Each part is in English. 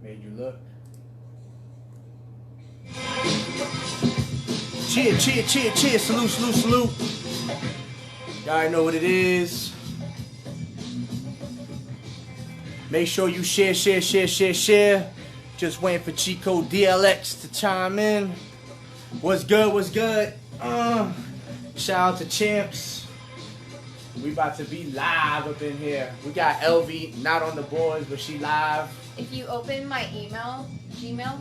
Made you look. Cheer, cheer, cheer, cheer. Salute, salute, salute. Y'all already know what it is. Make sure you share, share, share, share, share. Just waiting for ChicoDLX to chime in. What's good, what's good? Shout out to Champs. We about to be live up in here. We got LV not on the boards, but she live. If you open my email, Gmail.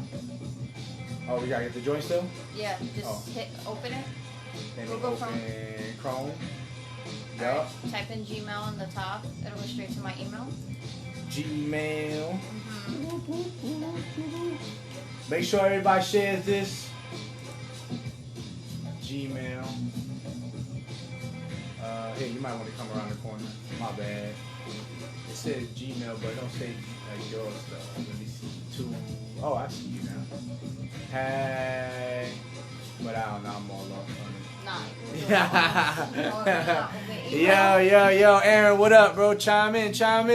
Oh, we gotta get the joint still? Yeah, just hit open it. Then Google open Chrome. Chrome. Yup. Right, type in Gmail in the top. It'll go straight to my email. Gmail. Make sure everybody shares this. Gmail. Hey, you might want to come around the corner. My bad. It says Gmail, but it don't say like yours though. Let me see. Oh, I see you now. Hey. But I don't know. I'm all off. Yo, Aaron, what up, bro? Chime in. Chime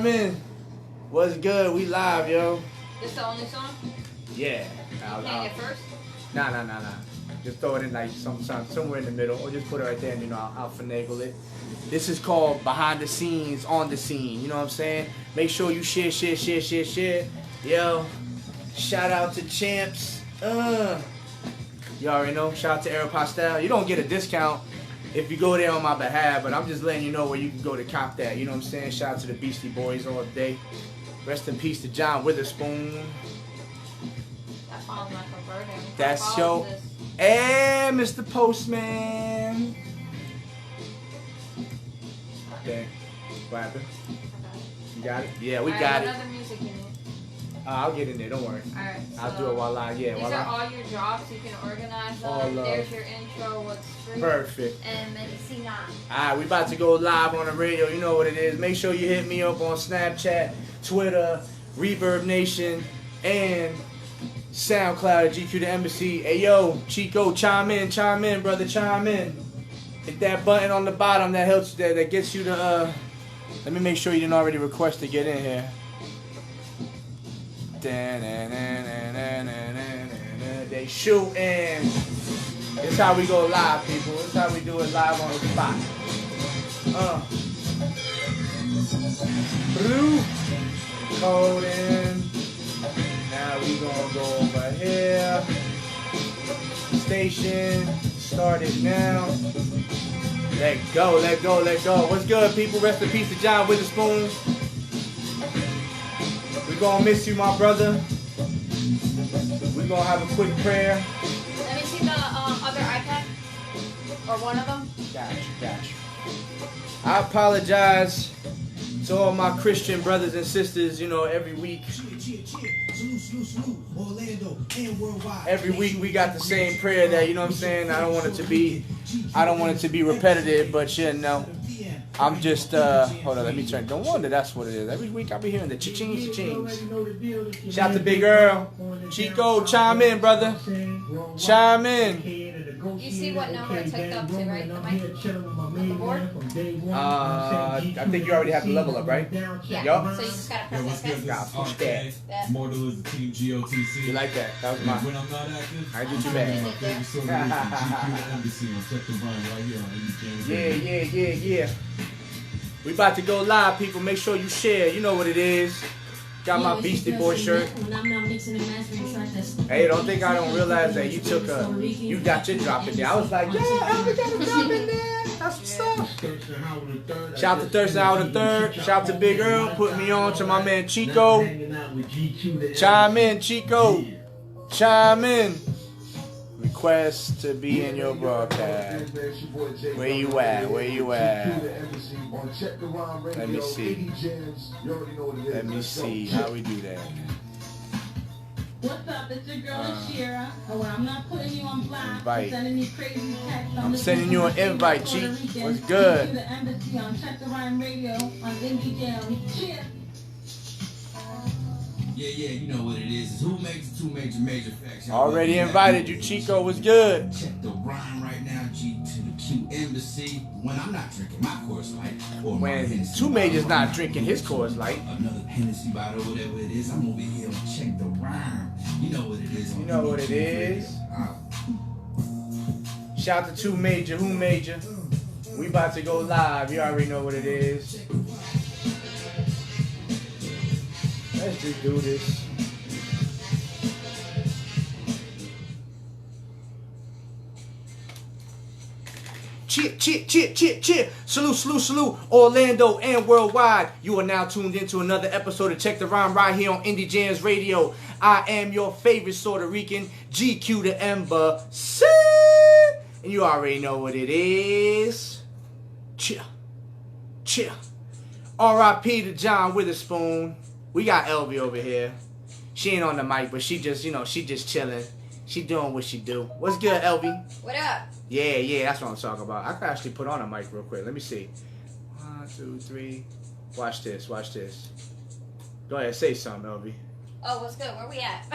in. What's good? We live, yo. This the only song? Yeah. You playing it first? Nah. Just throw it in like somewhere in the middle, or just put it right there, and I'll finagle it. This is called behind the scenes, on the scene. You know what I'm saying? Make sure you share. Yo, shout out to Champs. You already know. Shout out to Aeropostale. You don't get a discount if you go there on my behalf, but I'm just letting you know where you can go to cop that. You know what I'm saying? Shout out to the Beastie Boys all day. Rest in peace to John Witherspoon. That follows my converter. That's your. Hey, Mr. Postman. Okay. What happened? You got it? Yeah, we got it. What other music you need? I'll get in there. Don't worry. Alright. So I'll do it while I. Yeah. These are all your drops. You can organize them. All There's your intro. What's free? Perfect. And Medicina. Alright, we about to go live on the radio. You know what it is. Make sure you hit me up on Snapchat, Twitter, Reverb Nation, and SoundCloud at GQdaembassy. Hey yo, Chico, chime in, brother, chime in. Hit that button on the bottom that helps you, that gets you to let me make sure you didn't already request to get in here. They shooting. This how we go live, people. This how we do it live on the spot. Blue coding. Now we gonna go over here. Station started now. Let go. What's good, people? Rest in peace to John Witherspoon. We gonna miss you, my brother. We gonna have a quick prayer. Let me see the other iPad. Or one of them. Got you. I apologize to all my Christian brothers and sisters, every week. Every week we got the same prayer that, you know what I'm saying? I don't want it to be repetitive, but I'm just, hold on, let me turn. Don't wonder that's what it is. Every week I'll be hearing the cha-chings. Shout out to Big Earl. Chico, chime in, brother. Chime in. You see what number it's hooked up to, right? The board? I think you already have the level up, right? Yeah. Yup. So you just gotta press that. Gotta push that. Mortal is the team GOTC. You like that? That was mine. When I'm not active, I do too bad. my favorite song is GQdaembassy. Check the rhyme right here on Yeah. We about to go live, people. Make sure you share. You know what it is. Got my Beastie Boy shirt. Hey, don't think I don't realize that you got your drop in there. I was like, Elvis got a drop in there. That's what's up. Shout out to Thurston Howard III. Shout out to Big Earl. Putting me on to my man Chico. Chime in, Chico. Chime in. Request to be in your broadcast. Where you at? Let me see how we do that. What's up? It's your girl Shira. I'm not putting you on blast. Invite. Sending you crazy texts. I'm sending you an invite, Chief. What's good? The embassy on Check the Rhyme Radio on Indie Jam. Cheers. Yeah, you know what it is. Who makes two major facts? Already invited you, Chico. What's good? Check the rhyme right now, G to the GQdaembassy when I'm not drinking my Coors Light. Or when Two Major's not drinking his Coors Light. Another Hennessy bottle, whatever it is, I'm over here to check the rhyme. You know what it is. You know what it is. Shout to Two Major, Who Major. We about to go live. You already know what it is. Let's just do this. Cheer, cheer, cheer, cheer, cheer. Salute, salute, salute, Orlando and worldwide. You are now tuned into another episode of Check the Rhyme right here on Indie Jams Radio. I am your favorite Puerto Rican, GQdaembassy. And you already know what it is. Cheer, cheer. R.I.P. to John Witherspoon. We got Elvie over here. She ain't on the mic, but she just, she just chilling. She doing what she do. What's good, Elvie? What up? Yeah, that's what I'm talking about. I could actually put on a mic real quick. Let me see. 1, 2, 3. Watch this. Go ahead, say something, Elvie. Oh, what's good? Where we at?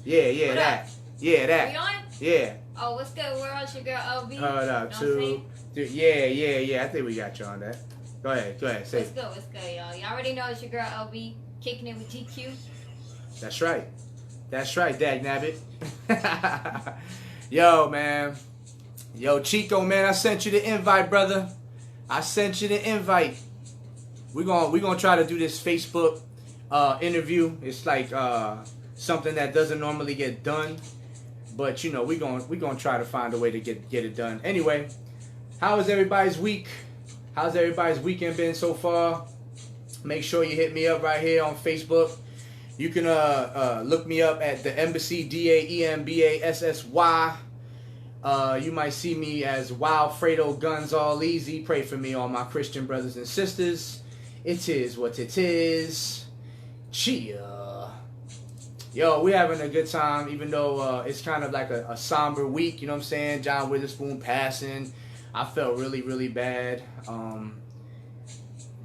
Yeah, that. Up? Yeah, that. We on? Yeah. Oh, what's good, world? Your girl LB. Hold up, 2, 3. Yeah. I think we got you on that. Go ahead, say it. What's good, y'all? Y'all already know it's your girl LB kicking it with GQ. That's right, Dag Nabbit. Yo, man. Yo, Chico, man, I sent you the invite, brother. I sent you the invite. We're gonna try to do this Facebook interview. It's like something that doesn't normally get done, but we're gonna try to find a way to get it done. Anyway, how was everybody's week? How's everybody's weekend been so far? Make sure you hit me up right here on Facebook. You can look me up at the Embassy, DAEMBASSY. You might see me as Wild Fredo Guns All Easy. Pray for me, all my Christian brothers and sisters. It is what it is. Cheer. Yo, we're having a good time, even though it's kind of like a somber week, you know what I'm saying? John Witherspoon passing. I felt really, really bad.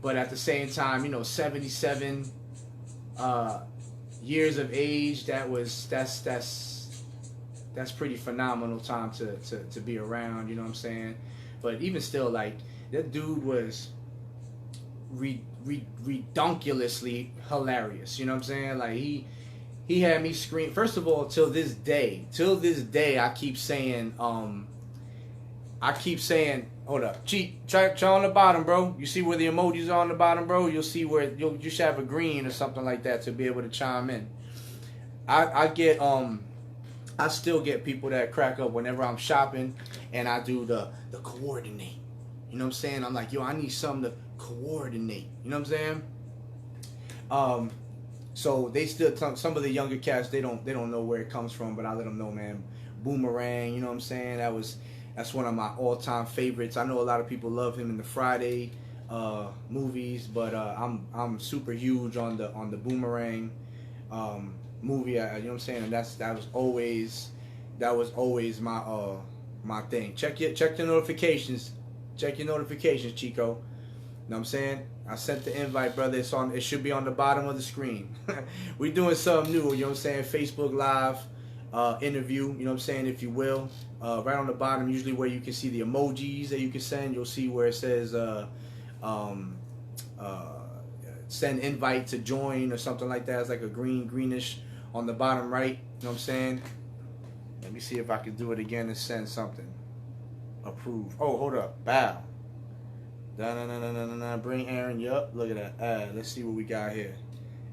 But at the same time, 77 years of age, that's pretty phenomenal time to be around, you know what I'm saying? But even still, like, that dude was redonkulously hilarious, you know what I'm saying? Like, he had me scream. First of all, till this day, I keep saying, hold up, try on the bottom, bro. You see where the emojis are on the bottom, bro? You'll see where you should have a green or something like that to be able to chime in. I still get people that crack up whenever I'm shopping and I do the coordinate. You know what I'm saying? I'm like, yo, I need something to coordinate. You know what I'm saying? So they still, some of the younger cats, they don't know where it comes from, but I let them know, man. Boomerang, you know what I'm saying? That's one of my all-time favorites. I know a lot of people love him in the Friday movies, but I'm super huge on the Boomerang movie. You know what I'm saying? And that was always my my thing. Check your notifications. Check your notifications, Chico. You know what I'm saying? I sent the invite, brother. It should be on the bottom of the screen. We doing something new, you know what I'm saying? Facebook Live interview, you know what I'm saying, if you will. Right on the bottom, usually where you can see the emojis that you can send, you'll see where it says send invite to join or something like that. It's like a greenish on the bottom right, you know what I'm saying? Let me see if I can do it again and send something. Approve. Oh, hold up. Bow. Bring Aaron. Yup. Look at that. Add. Let's see what we got here.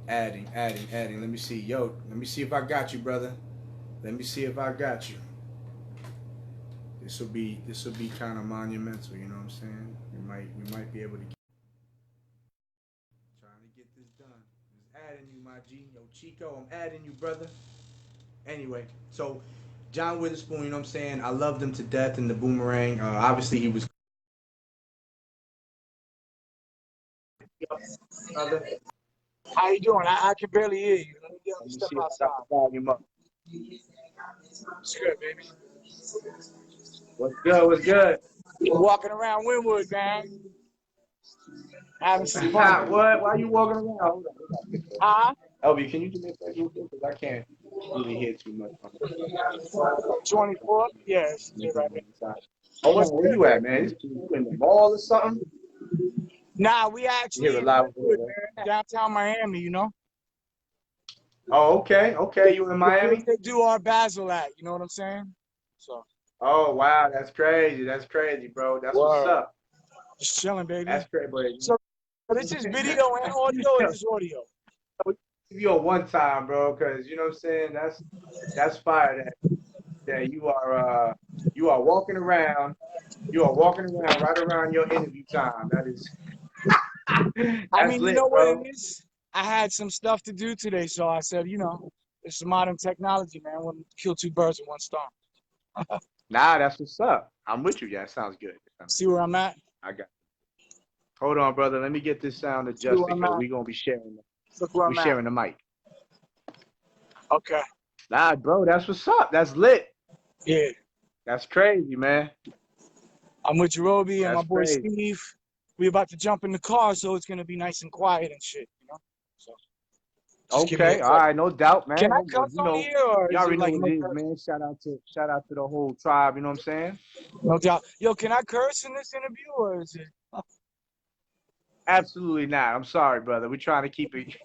Adding. Let me see. Yo, let me see if I got you, brother. Let me see if I got you. This will be kind of monumental, you know what I'm saying? We might be able to trying to get this done. Just adding you, my G. Yo, Chico, I'm adding you, brother. Anyway, so John Witherspoon, you know what I'm saying? I loved him to death in the Boomerang. Obviously he was brother. How you doing? I can barely hear you. Let me Let me step see if I outside. got the volume up. It's good, baby. What's good? Walking around Wynwood, man. Having some fun. What? Why you walking around? Hold on. Huh? Elby, can you do me a favor? Because I can't really hear too much. 24? Yes. Make it Right. on the side. Hold What's on, where good, you at, baby? man? You in the mall or something? Nah, we You hear actually a in loud Wynwood, over man, downtown Miami, you know? Oh, okay, okay. You in The place Miami? they do our Basil at, you know what I'm saying? So, Oh, wow, that's crazy. That's crazy, bro. That's what's word. up. Just chilling, baby. That's crazy, but So, this is video and audio or just audio? you on one time, bro, because you know what I'm saying. That's fire. That you are walking around. You are walking around right around your interview time. That is I that's mean, you know lit, what it bro. is? I had some stuff to do today, so I said, it's modern technology, man. We'll kill two birds with one stone. Nah, that's what's up. I'm with you. Yeah, sounds good. See where I'm at? I got. Hold on, brother. Let me get this sound See where adjusted I'm because at? we gonna be sharing. Look where We I'm at. sharing the mic. Okay. Nah, bro, that's what's up. That's lit. Yeah. That's crazy, man. I'm with Jerobi and my That's boy crazy. Steve. We about to jump in the car, so it's gonna be nice and quiet and shit, you know? So just give me a Okay, all second. right, no doubt, Can man. I No, cuss you on know, here or you is it already know like what no it is, curse? man. Shout out to the whole tribe. You know what I'm saying? No doubt. Yo, can I curse in this interview or is it Absolutely not. I'm sorry, brother. We trying to keep it.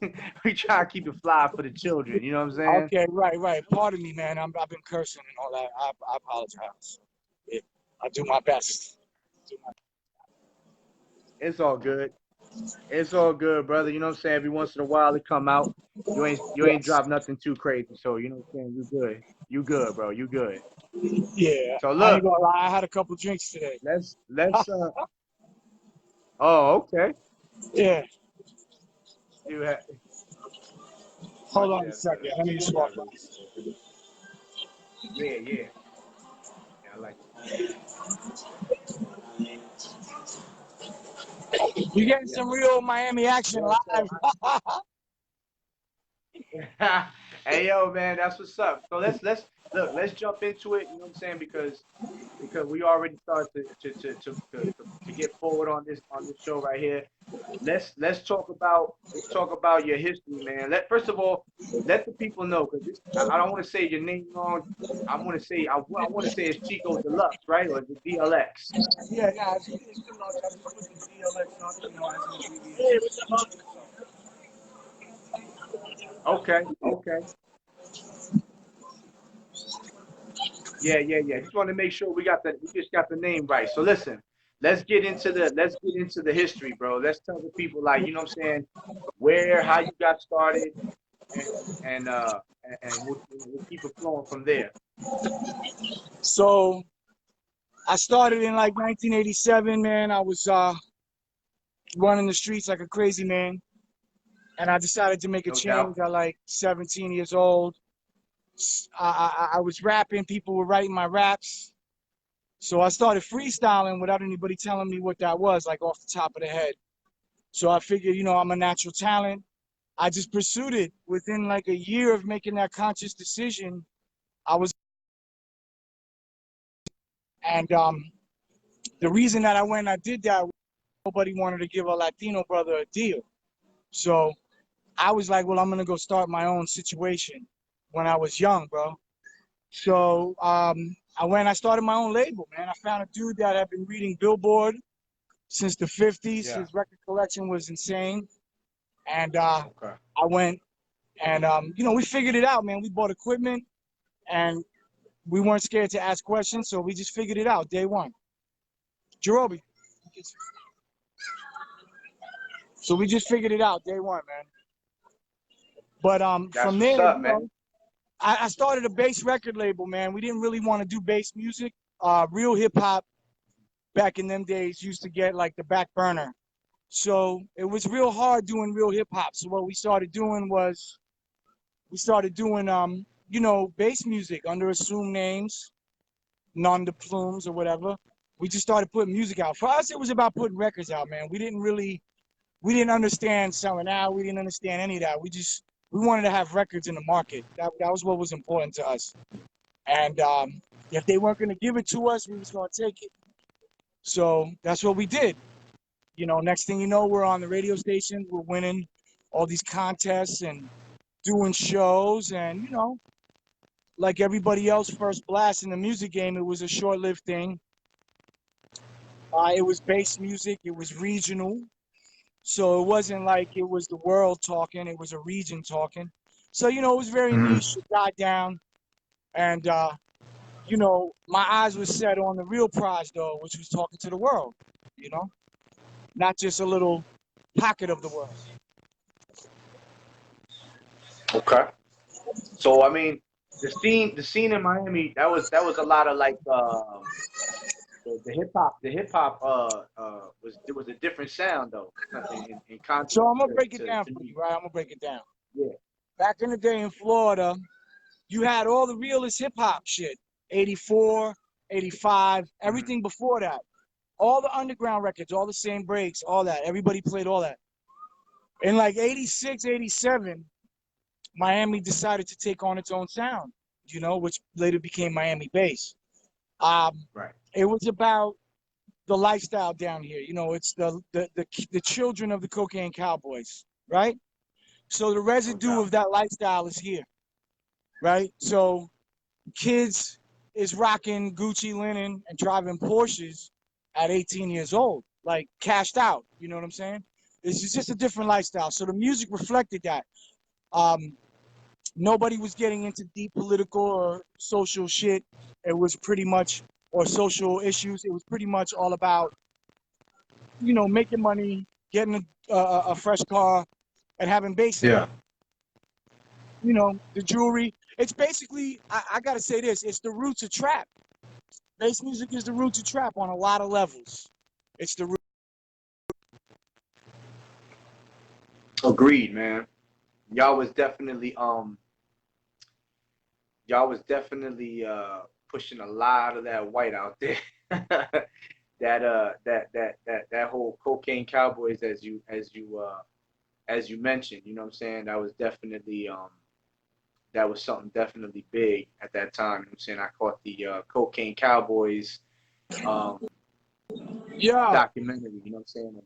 We trying to keep it fly for the children. You know what I'm saying? okay, right. Pardon me, man. I've been cursing and all that. I apologize. Yeah, I do my best. It's all good. It's all good, brother. You know what I'm saying? Every once in a while it come out. You ain't Yes. dropped nothing too crazy. So you know what I'm saying? You good. You good, bro. You good. Yeah. So I ain't look, gonna lie. I had a couple drinks today. let's oh, okay. Yeah. You have Hold on a yeah, second. good. Let me just Yeah, walk by. yeah. Yeah, I like You getting yeah. some real Miami action Yeah, so live. hey yo, man, that's what's up. So let's look, let's jump into it. You know what I'm saying? Because we already started to get forward on this show right here. Let's talk about your history, man. First of all, let the people know because I don't want to say your name wrong. I want to say it's Chico Deluxe, right, or the DLX. Yeah, it's good luck. I just put the DLX on, as an Hey, what's up, Okay. Yeah. Just want to make sure we just got the name right. So listen, let's get into the history, bro. Let's tell the people like, you know what I'm saying, how you got started and we'll keep it flowing from there. So I started in like 1987, man. I was running the streets like a crazy man, and I decided to make a No doubt. change at like 17 years old. I was rapping, people were writing my raps, so I started freestyling without anybody telling me what that was, like off the top of the head. So I figured, I'm a natural talent. I just pursued it. Within like a year of making that conscious decision, I was, and the reason that I went and I did that, nobody wanted to give a Latino brother a deal. So I was like, well, I'm gonna go start my own situation when I was young, bro. So I started my own label, man. I found a dude that had been reading Billboard since the 50s. Yeah. His record collection was insane. And Okay. I went and, we figured it out, man. We bought equipment and we weren't scared to ask questions. So we just figured it out day one. Jerobi. So we just figured it out day one, man. But That's from what's there, up, man. I started a bass record label, man. We didn't really want to do bass music. Real hip hop back in them days used to get like the back burner. So it was real hard doing real hip hop. So what we started doing was bass music under assumed names, non de plumes or whatever. We just started putting music out. For us, it was about putting records out, man. We didn't understand selling out. We didn't understand any of that. We wanted to have records in the market. That was what was important to us. And if they weren't going to give it to us, we was going to take it. So that's what we did. Next thing you know, we're on the radio stations. We're winning all these contests and doing shows. And, like everybody else, first blast in the music game, it was a short-lived thing. It was bass music. It was regional. So it wasn't like it was the world talking. It was a region talking. So, you know, it was very niche. It got down. And, you know, my eyes were set on the real prize, though, which was talking to the world, you know, not just a little pocket of the world. Okay. So I mean, the scene in Miami, that was a lot of like the hip hop was a different sound though in contrast So I'm going to break it to down for New you, York. right? I'm going to break it down. Yeah. Back in the day in Florida, you had all the realest hip hop shit, 84, 85, everything before that. All the underground records, all the same breaks, all that. Everybody played all that. In like 86, 87, Miami decided to take on its own sound, you know, which later became Miami bass. Right. It was about the lifestyle down here. You know, it's the children of the cocaine cowboys, right? So the residue of that lifestyle is here, right? So kids is rocking Gucci linen and driving Porsches at 18 years old, like cashed out. You know what I'm saying? It's just a different lifestyle. So the music reflected that. Nobody was getting into deep political or social shit. It was pretty much, or social issues. It was pretty much all about, you know, making money, getting a fresh car, and having bass in it. You know, the jewelry. It's basically, I gotta say this, it's the roots of trap. Bass music is the roots of trap on a lot of levels. It's the root. Agreed, man. Y'all was definitely pushing a lot of that white out there. that whole cocaine cowboys as you mentioned, you know what I'm saying? That was something definitely big at that time. You know what I'm saying? I caught the cocaine cowboys um Yeah. documentary, you know what I'm saying?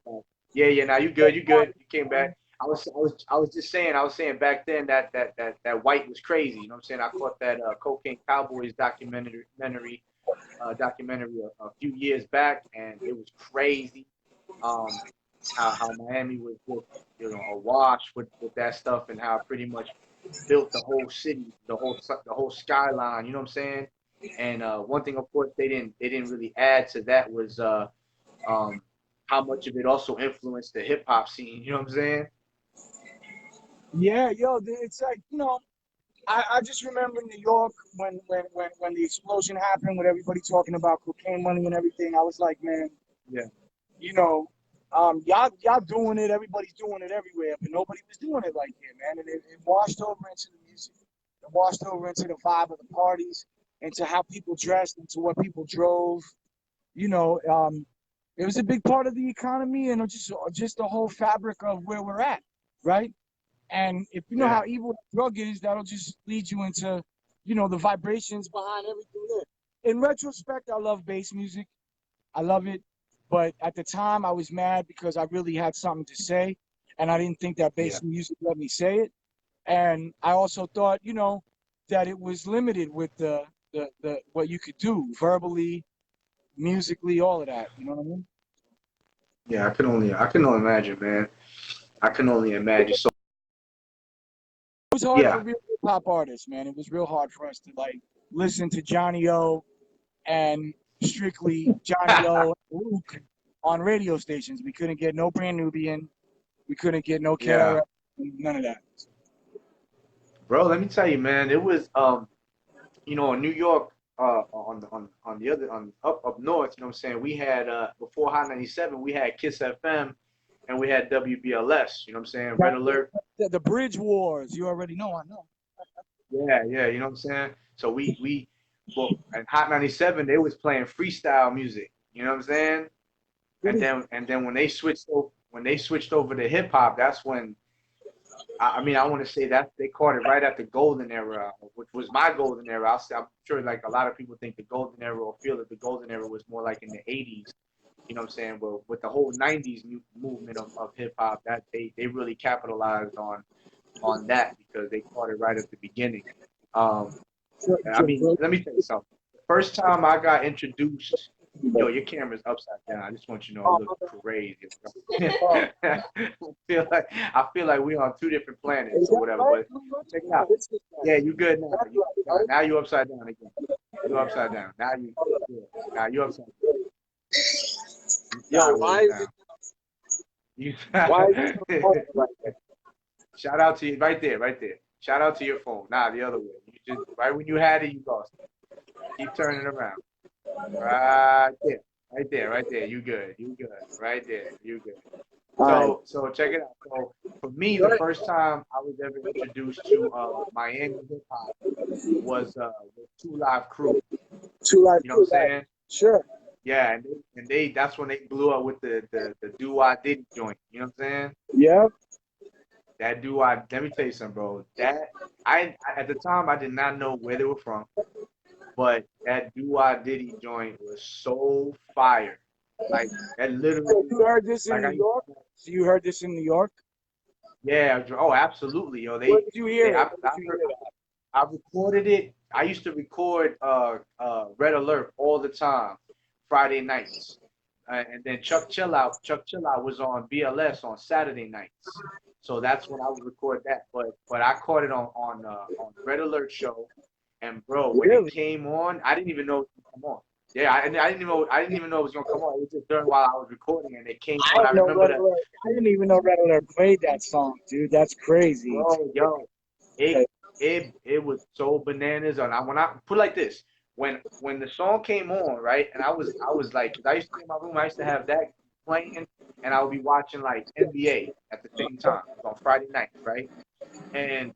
Yeah, now you good, you good. You came back. I was just saying, I was saying back then that white was crazy, you know what I'm saying? I caught that cocaine cowboys documentary a few years back, and it was crazy. How Miami was just, you know, awash with that stuff, and how it pretty much built the whole city, the whole skyline. You know what I'm saying? And one thing, of course, they didn't really add to that was um, how much of it also influenced the hip hop scene. You know what I'm saying? Yeah, yo, it's like, you know, I just remember New York when the explosion happened with everybody talking about cocaine money and everything. I was like, man, Yeah. you know, y'all doing it, everybody's doing it everywhere, but nobody was doing it like here, man. And it washed over into the music. It washed over into the vibe of the parties, into how people dressed, into what people drove. You know, it was a big part of the economy and just the whole fabric of where we're at, right? And if you know Yeah. how evil the drug is, that'll just lead you into, you know, the vibrations behind everything there. In retrospect, I love bass music. I love it. But at the time, I was mad because I really had something to say. And I didn't think that Yeah. bass music let me say it. And I also thought, you know, that it was limited with the what you could do verbally, musically, all of that. You know what I mean? Yeah. I can only imagine, man. I can only imagine. So It was hard for yeah. real hip hop artists, man. It was real hard for us to like listen to Johnny O and strictly Johnny O and Luke on radio stations. We couldn't get no Brand Nubian. We couldn't get no Yeah. KRF. None of that. Bro, let me tell you, man, it was in New York, on the other on up north, you know what I'm saying? We had before Hot 97, we had Kiss FM and we had WBLS, you know what I'm saying? Red Alert. The Bridge Wars. You already know. I know. Yeah, you know what I'm saying? So well, and Hot 97, they was playing freestyle music, you know what I'm saying? And then when they switched over to hip hop, that's when I mean, I want to say that they caught it right at the golden era, which was my golden era. I'm sure like a lot of people think the golden era or feel that the golden era was more like in the 80s. You know what I'm saying? Well, with the whole 90s movement of hip hop, that they really capitalized on that because they caught it right at the beginning. Um, I mean, let me tell you something. The first time I got introduced Yo, your camera's upside down. I just want you to know it looks crazy. I feel like we're on 2 different planets or whatever. But check it out. Yeah, you good now. Now you upside down again. You upside down. Now you good. Now you upside down. Yo, why is You it like that? Shout out to you right there, right there. Shout out to your phone. Nah, the other way. You just right when you had it, you lost it. Keep turning around. Right there. Right there, right there. You good. You good. Right there. You good. So check it out. So for me, the first time I was ever introduced to Miami hip hop was with 2 Live Crew. 2 Live You know what I'm saying? Sure. Yeah, and they that's when they blew up with the Do I Diddy joint. You know what I'm saying? Yeah. That Do I, let me tell you something, bro. That I at the time I did not know where they were from, but that Do I Diddy joint was so fire. Like that literally. You heard this in New York? So you heard this in New York? Yeah. Oh, absolutely, yo. Where did you hear it? I recorded it. I used to record Red Alert all the time, Friday nights, and then Chuck Chill Out was on BLS on Saturday nights. So that's when I would record that. But I caught it on Red Alert show, and bro, when it came on, I didn't even know it was gonna come on. Yeah, I didn't even know it was gonna come on. It was just during while I was recording, and it came on. I remember that. I didn't even know Red Alert played that song, dude. That's crazy. Bro, yo, it was so bananas. And when I put it like this, when the song came on, right, and I was like, 'cause I used to be in my room, I used to have that playing, and I would be watching like NBA at the same time on Friday nights, right, and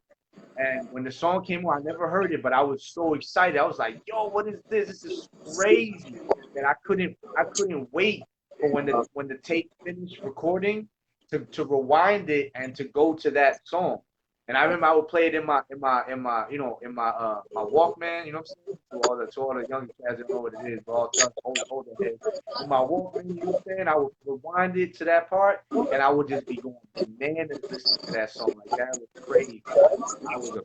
when the song came on, I never heard it, but I was so excited. I was like, "Yo, what is this? This is crazy!" That I couldn't wait for when the tape finished recording to rewind it and to go to that song. And I remember I would play it in my my Walkman. You know what I'm saying? To all the young cats that know what it is, but all the older heads. In my Walkman, you know what I'm saying? I would rewind it to that part, and I would just be going bananas listening to that song. Like that was crazy. I was a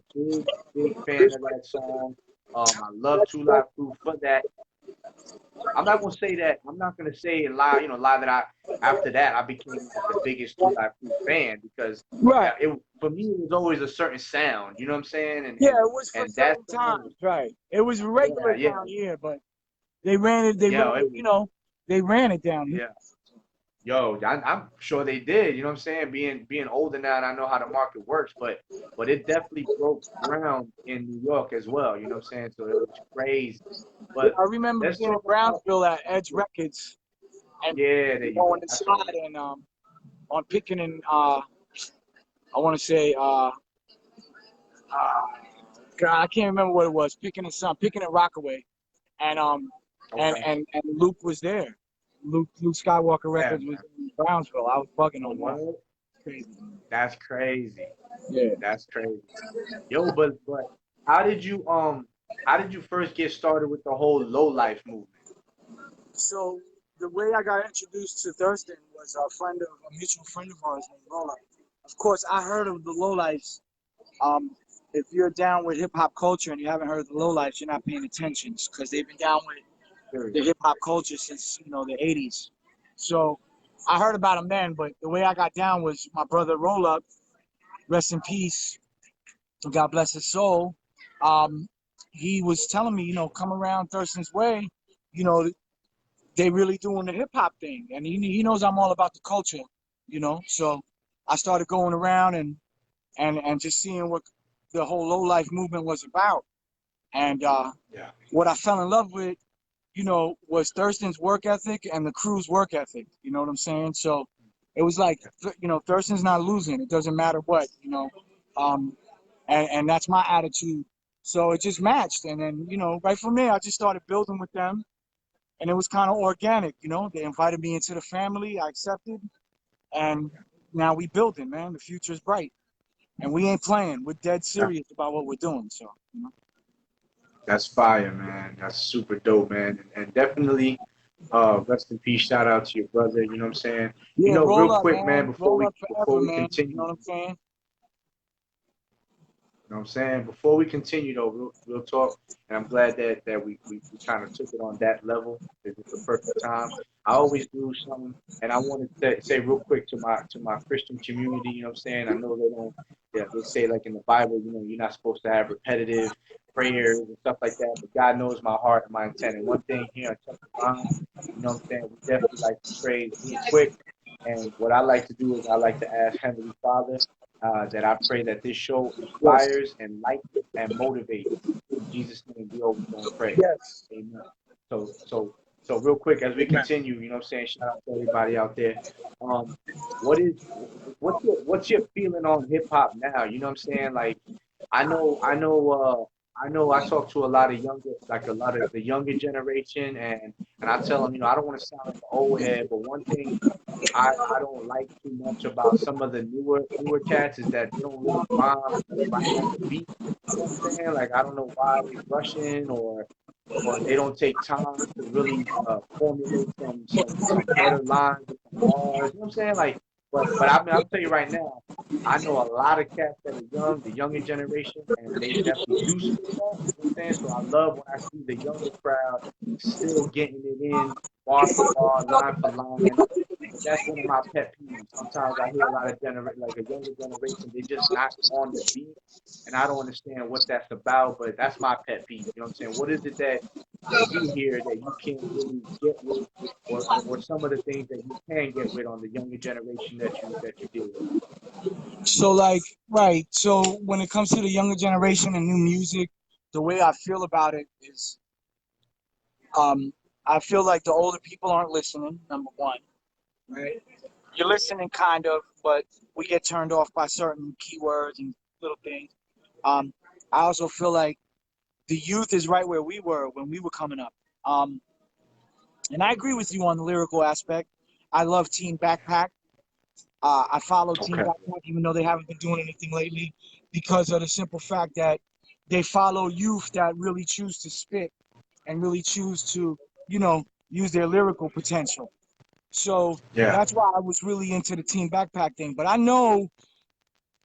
big fan of that song. I love 2 Live Crew for that. I'm not gonna say that. I'm not gonna say and lie. That after that I became like the biggest 2 Live Crew fan because for me it was always a certain sound. You know what I'm saying? And it was for certain times, right? It was regular down here, but they ran it. They ran it down here. Yeah. Yo, I'm sure they did. You know what I'm saying? Being older now, and I know how the market works, but it definitely broke ground in New York as well. You know what I'm saying? So it was crazy. But I remember being in Brownsville at Edge Records, and going inside and on picking and I want to say God, I can't remember what it was. Picking and Rockaway, and and Luke was there. Luke Skywalker Records was in Brownsville. I was bugging on that. Crazy. That's crazy. Yeah, that's crazy. Yo, but how did you first get started with the whole LoLife movement? So the way I got introduced to Thurston was a mutual friend of ours named LoLife. Of course, I heard of the LoLifes. If you're down with hip hop culture and you haven't heard of the LoLifes, you're not paying attention because they've been down with the hip hop culture since the 80s. So I heard about them then, but the way I got down was my brother Roll Up, rest in peace, God bless his soul. He was telling me, come around Thurston's way, they really doing the hip hop thing, and he knows I'm all about the culture, So I started going around and just seeing what the whole LoLife movement was about, and what I fell in love with, was Thurston's work ethic and the crew's work ethic. You know what I'm saying? So it was like, Thurston's not losing. It doesn't matter what, and that's my attitude. So it just matched. And then, right from there, I just started building with them. And it was kind of organic, They invited me into the family. I accepted. And now we building, man. The future is bright. And we ain't playing. We're dead serious about what we're doing. So, That's fire, man. That's super dope, man. And definitely, rest in peace. Shout out to your brother. You know what I'm saying? Yeah, real quick, man. Before we continue. You know what I'm saying? You know what I'm saying? Before we continue though, real talk, and I'm glad that we kind of took it on that level. It's the perfect time. I always do something, and I wanted to say real quick to my Christian community. You know what I'm saying? I know they don't. Yeah, they say like in the Bible, you know, you're not supposed to have repetitive prayers and stuff like that. But God knows my heart and my intent. And one thing here on Check the Vine, you know what I'm saying? We definitely like to pray real quick. And what I like to do is I like to ask Heavenly Father that I pray that this show Yes. inspires, enlightens, and motivates. In Jesus' name, we always gonna pray. Yes. Amen. So real quick as we Amen. continue, you know what I'm saying? Shout out to everybody out there. Um, what is what's your feeling on hip hop now? You know what I'm saying? Like I know I talk to a lot of younger, like a lot of the younger generation, and I tell them, you know, I don't want to sound like an old head, but one thing I don't like too much about some of the newer cats is that they don't really rhyme right on the beat. You know what I'm saying? Like I don't know why they rushing or they don't take time to really formulate some better lines with some bars. You know what I'm saying? Like, but I mean, I'll tell you right now, I know a lot of cats that are young, the younger generation, and they definitely do spit that. You know what I'm saying? So I love when I see the younger crowd still getting it in, bar for bar, line for line. But that's one of my pet peeves. Sometimes I hear a lot of like a younger generation, they just not on the beat, and I don't understand what that's about. But that's my pet peeve. You know what I'm saying? What is it that you hear that you can't really get with, or some of the things that you can get with on the younger generation that you deal with? So like, right. So when it comes to the younger generation and new music, the way I feel about it is, I feel like the older people aren't listening. Number one, right? You're listening kind of, but we get turned off by certain keywords and little things. Um, I also feel like the youth is right where we were when we were coming up. Um, and I agree with you on the lyrical aspect. I love Team Backpack. I follow Team Okay. Backpack, even though they haven't been doing anything lately, because of the simple fact that they follow youth that really choose to spit and really choose to, you know, use their lyrical potential. So Yeah. that's why I was really into the Team Backpack thing. But I know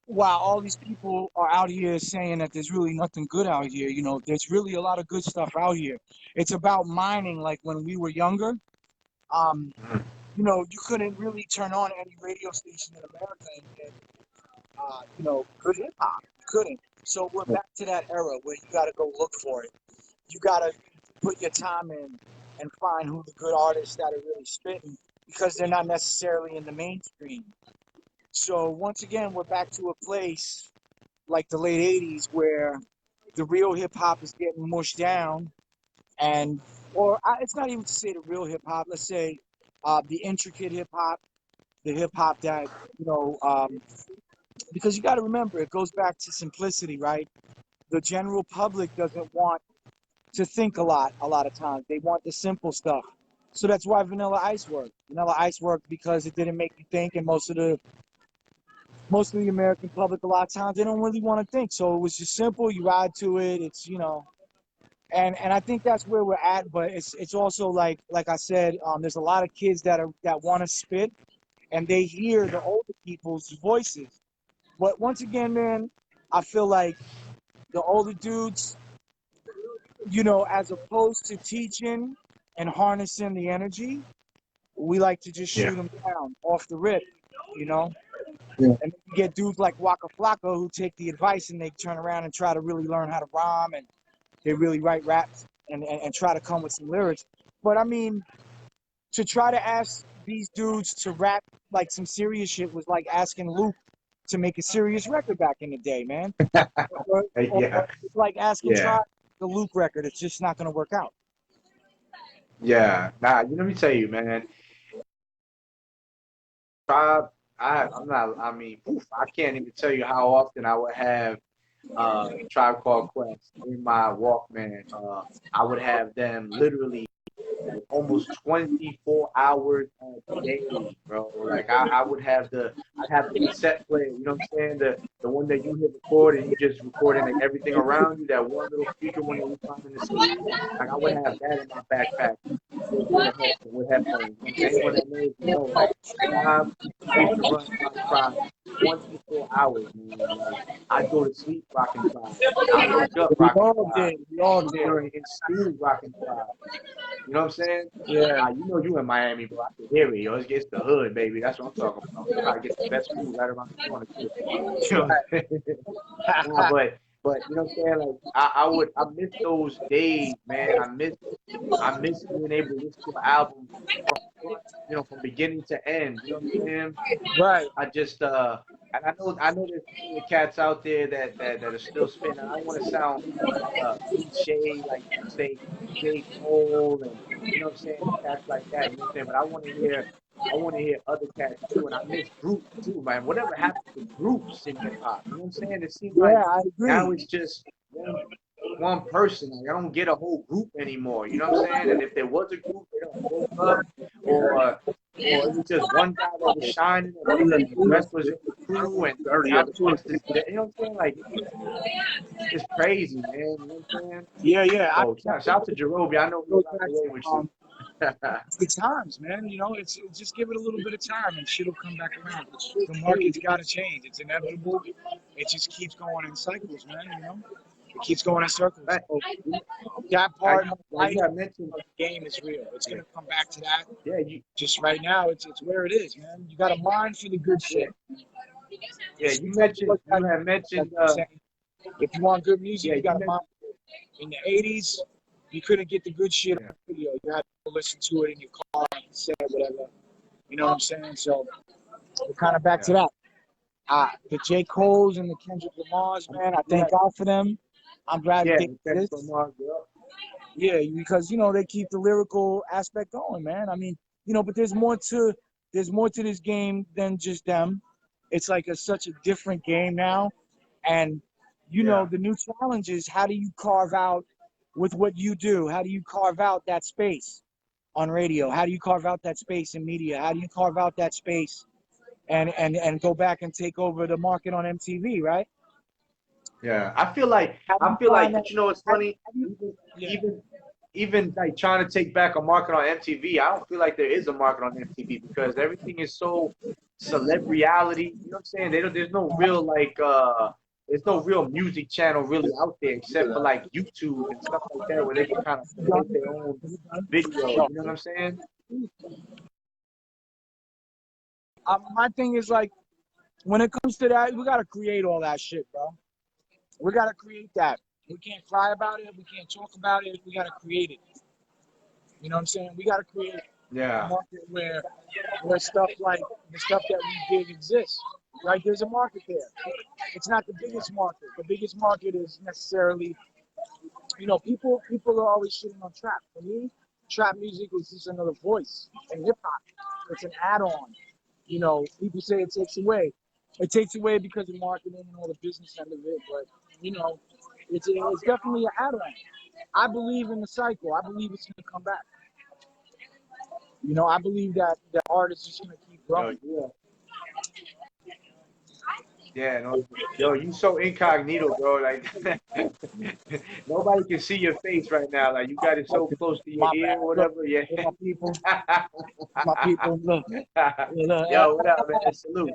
while all these people are out here saying that there's really nothing good out here, you know, there's really a lot of good stuff out here. It's about mining like when we were younger. Um, Mhm. you know, you couldn't really turn on any radio station in America and get, you know, good hip hop. You couldn't. So we're back to that era where you got to go look for it. You got to put your time in and find who the good artists that are really spitting because they're not necessarily in the mainstream. So once again, we're back to a place like the late 80s where the real hip hop is getting mushed down and it's not even to say the real hip hop, let's say the intricate hip hop, the hip hop that, you know, because you got to remember it goes back to simplicity, right? The general public doesn't want to think a lot of times. They want the simple stuff. So that's why Vanilla Ice worked. Vanilla Ice worked because it didn't make you think, and most of the American public a lot of times they don't really want to think. So it was just simple. You ride to it. It's, you know, and I think that's where we're at. But it's also like I said, there's a lot of kids that want to spit and they hear the older people's voices. But once again, man, I feel like the older dudes, you know, as opposed to teaching and harnessing the energy, we like to just Yeah. shoot them down off the rip, you know. Yeah. And you get dudes like Waka Flocka who take the advice and they turn around and try to really learn how to rhyme and they really write raps and try to come with some lyrics. But I mean, to try to ask these dudes to rap like some serious shit was like asking Luke to make a serious record back in the day, man. Or Yeah. it's like asking Yeah. Tribe the Luke record. It's just not going to work out. Yeah. Nah, you let me tell you, man. Tribe, I'm not. I mean, oof, I can't even tell you how often I would have Tribe Called Quest in my Walkman. I would have them literally like almost 24 hours a day, bro. Like I would have I'd have the cassette player, you know what I'm saying? The one that you hit record and you just recording like everything around you, that one little speaker one that you find in the CD. Like I would have that in my backpack with headphones. You know what I'm saying? Anyone that knows, you know, like Tribe, I used to run my Tribe 24 hours, man. Like, I go to sleep rocking Pride. I wake up We rocking all Pride. did. We all did. During in school rocking Pride. You know what I'm saying? Yeah. You know you in Miami, bro. I can hear it, yo. It's the hood, baby. That's what I'm talking about. You probably get the best food right around the corner, too. You know what I'm saying? Nah, but you know what I'm saying? Like I miss those days, man. I miss being able to listen to an album from from beginning to end. You know what I'm saying? Right. I just and I know there's plenty of cats out there that are still spinning. I don't want to sound cliche like say J. Cole and you know what I'm saying, cats like that, you know what I'm saying? But I wanna hear other cats too, and I miss groups too, man. Whatever happened to groups in hip hop? You know what I'm saying? It seems like Yeah, I now agree. it's just one person. Like, I don't get a whole group anymore. You know what I'm saying? And if there was a group, they don't broke up, or it was just one guy that was shining, and the rest was in the crew, and now the rest is dead. You know what I'm saying? Like it's crazy, man. You know what I'm saying? Yeah. So shout out to Jerobi. I know he's Goes out back the way to, with you. the times, man. You know, it's just give it a little bit of time and shit'll come back around. The market's got to change. It's inevitable. It just keeps going in cycles, man. You know, it keeps going in circles. Right. So that part of Like life you had mentioned, of the game is real. It's gonna come back to that. yeah, you Just right now, it's where it is, man. You got a mind for the good shit. you had mentioned If you want good music, yeah, you you got a mentioned mind. In the '80s, you couldn't get the good shit on yeah. video. You had to listen to it in your car and say whatever. You know what I'm saying? So we're kind of back to that. The J. Cole's and the Kendrick Lamar's, man. I thank God for them. I'm glad that Yeah, they thanks exist. so much, girl. Yeah, because they keep the lyrical aspect going, man. I mean, but there's more to this game than just them. It's like such a different game now, and Yeah. the new challenge is how do you carve out with what you do? How do you carve out that space on radio? How do you carve out that space in media? How do you carve out that space and go back and take over the market on MTV, right? Yeah. I feel like How do you find that? you know what's funny? How do you, yeah. Even like trying to take back a market on MTV, I don't feel like there is a market on MTV because everything is so celebrity. You know what I'm saying? There's no real there's no real music channel really out there except for like YouTube and stuff like that where they can kind of promote their own videos. You know what I'm saying? My thing is like when it comes to that, we gotta create all that shit, bro. We gotta create that. We can't cry about it. We can't talk about it. We gotta create it. You know what I'm saying? We gotta create a Yeah. market where stuff like the stuff that we dig exists. Right? There's a market there. It's not the biggest market. The biggest market is necessarily, people are always shitting on trap. For me, trap music is just another voice in hip hop. It's an add-on. People say it takes away. It takes away because of marketing and all the business end of it, but it's definitely an add-on. I believe in the cycle. I believe it's gonna come back. I believe that the art is just gonna keep growing. Yeah, no, yo, you so incognito, bro. Like nobody can see your face right now. Like you got it so close to your My ear bad. or whatever. Yeah. Look, my people, look. Yo, what up, man? Salute.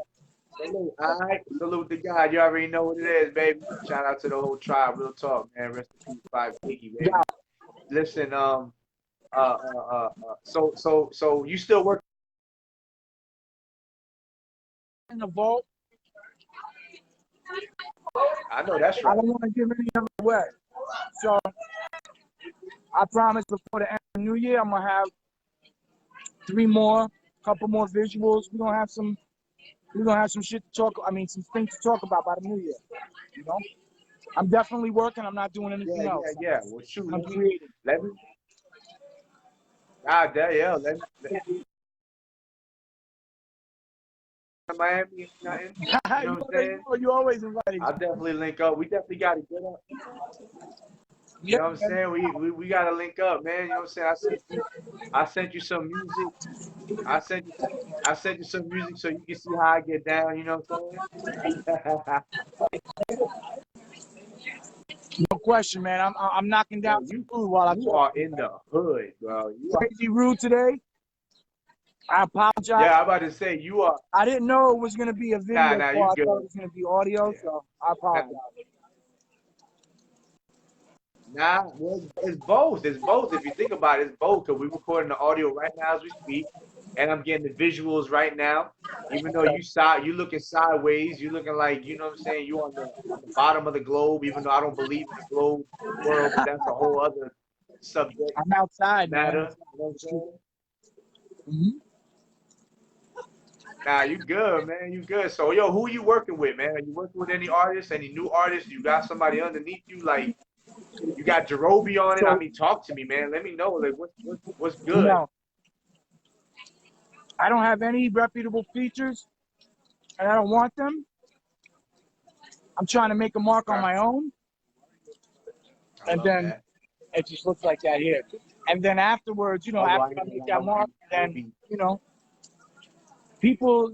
Salute. All right. Salute to God. You already know what it is, baby. Shout out to the whole tribe. Real talk, man. Rest in peace, Five Biggie, baby. Listen, so you still working? In the vault. I know that's I right. don't want to give any of it away. So I promise before the end of the new year, I'm gonna have couple more visuals. We're gonna have some shit to talk. I mean, some things to talk about by the new year. I'm definitely working. I'm not doing anything else. Yeah. Well, shoot. I'm creating. Let me. Let me. Miami, nothing. You know what I'm saying? You always invited. I'll definitely link up. We definitely got to get up. You know what I'm saying? We gotta link up, man. You know what I'm saying? I sent you some music. I sent you some music so you can see how I get down. You know what I'm saying? No question, man. I'm knocking down some food while I talk. You are in the hood, bro. Crazy rude today. I apologize. Yeah, I'm about to say you are. I didn't know it was gonna be a video Nah, call. you I good. thought it was gonna be audio, Yeah. so I apologize. Nah, well, it's both. It's both. If you think about it, it's both. Cause we're recording the audio right now as we speak, and I'm getting the visuals right now. Even though you looking sideways, you looking like, you know what I'm saying, you on the bottom of the globe. Even though I don't believe in the globe world, but that's a whole other subject I'm outside, man. matter. You know what I'm saying? Mhm. Nah, you good, man. You good. So, yo, who you working with, man? Are you working with any artists, any new artists? You got somebody underneath you, like you got Jerobi on it? I So mean, talk to me, man. Let me know, like, what's good. no, I don't have any reputable features, and I don't want them. I'm trying to make a mark on Okay. my own, I and love then that. it just looks like that here. And then afterwards, Although I after ain't I gonna make lie, that mark, I would then be people,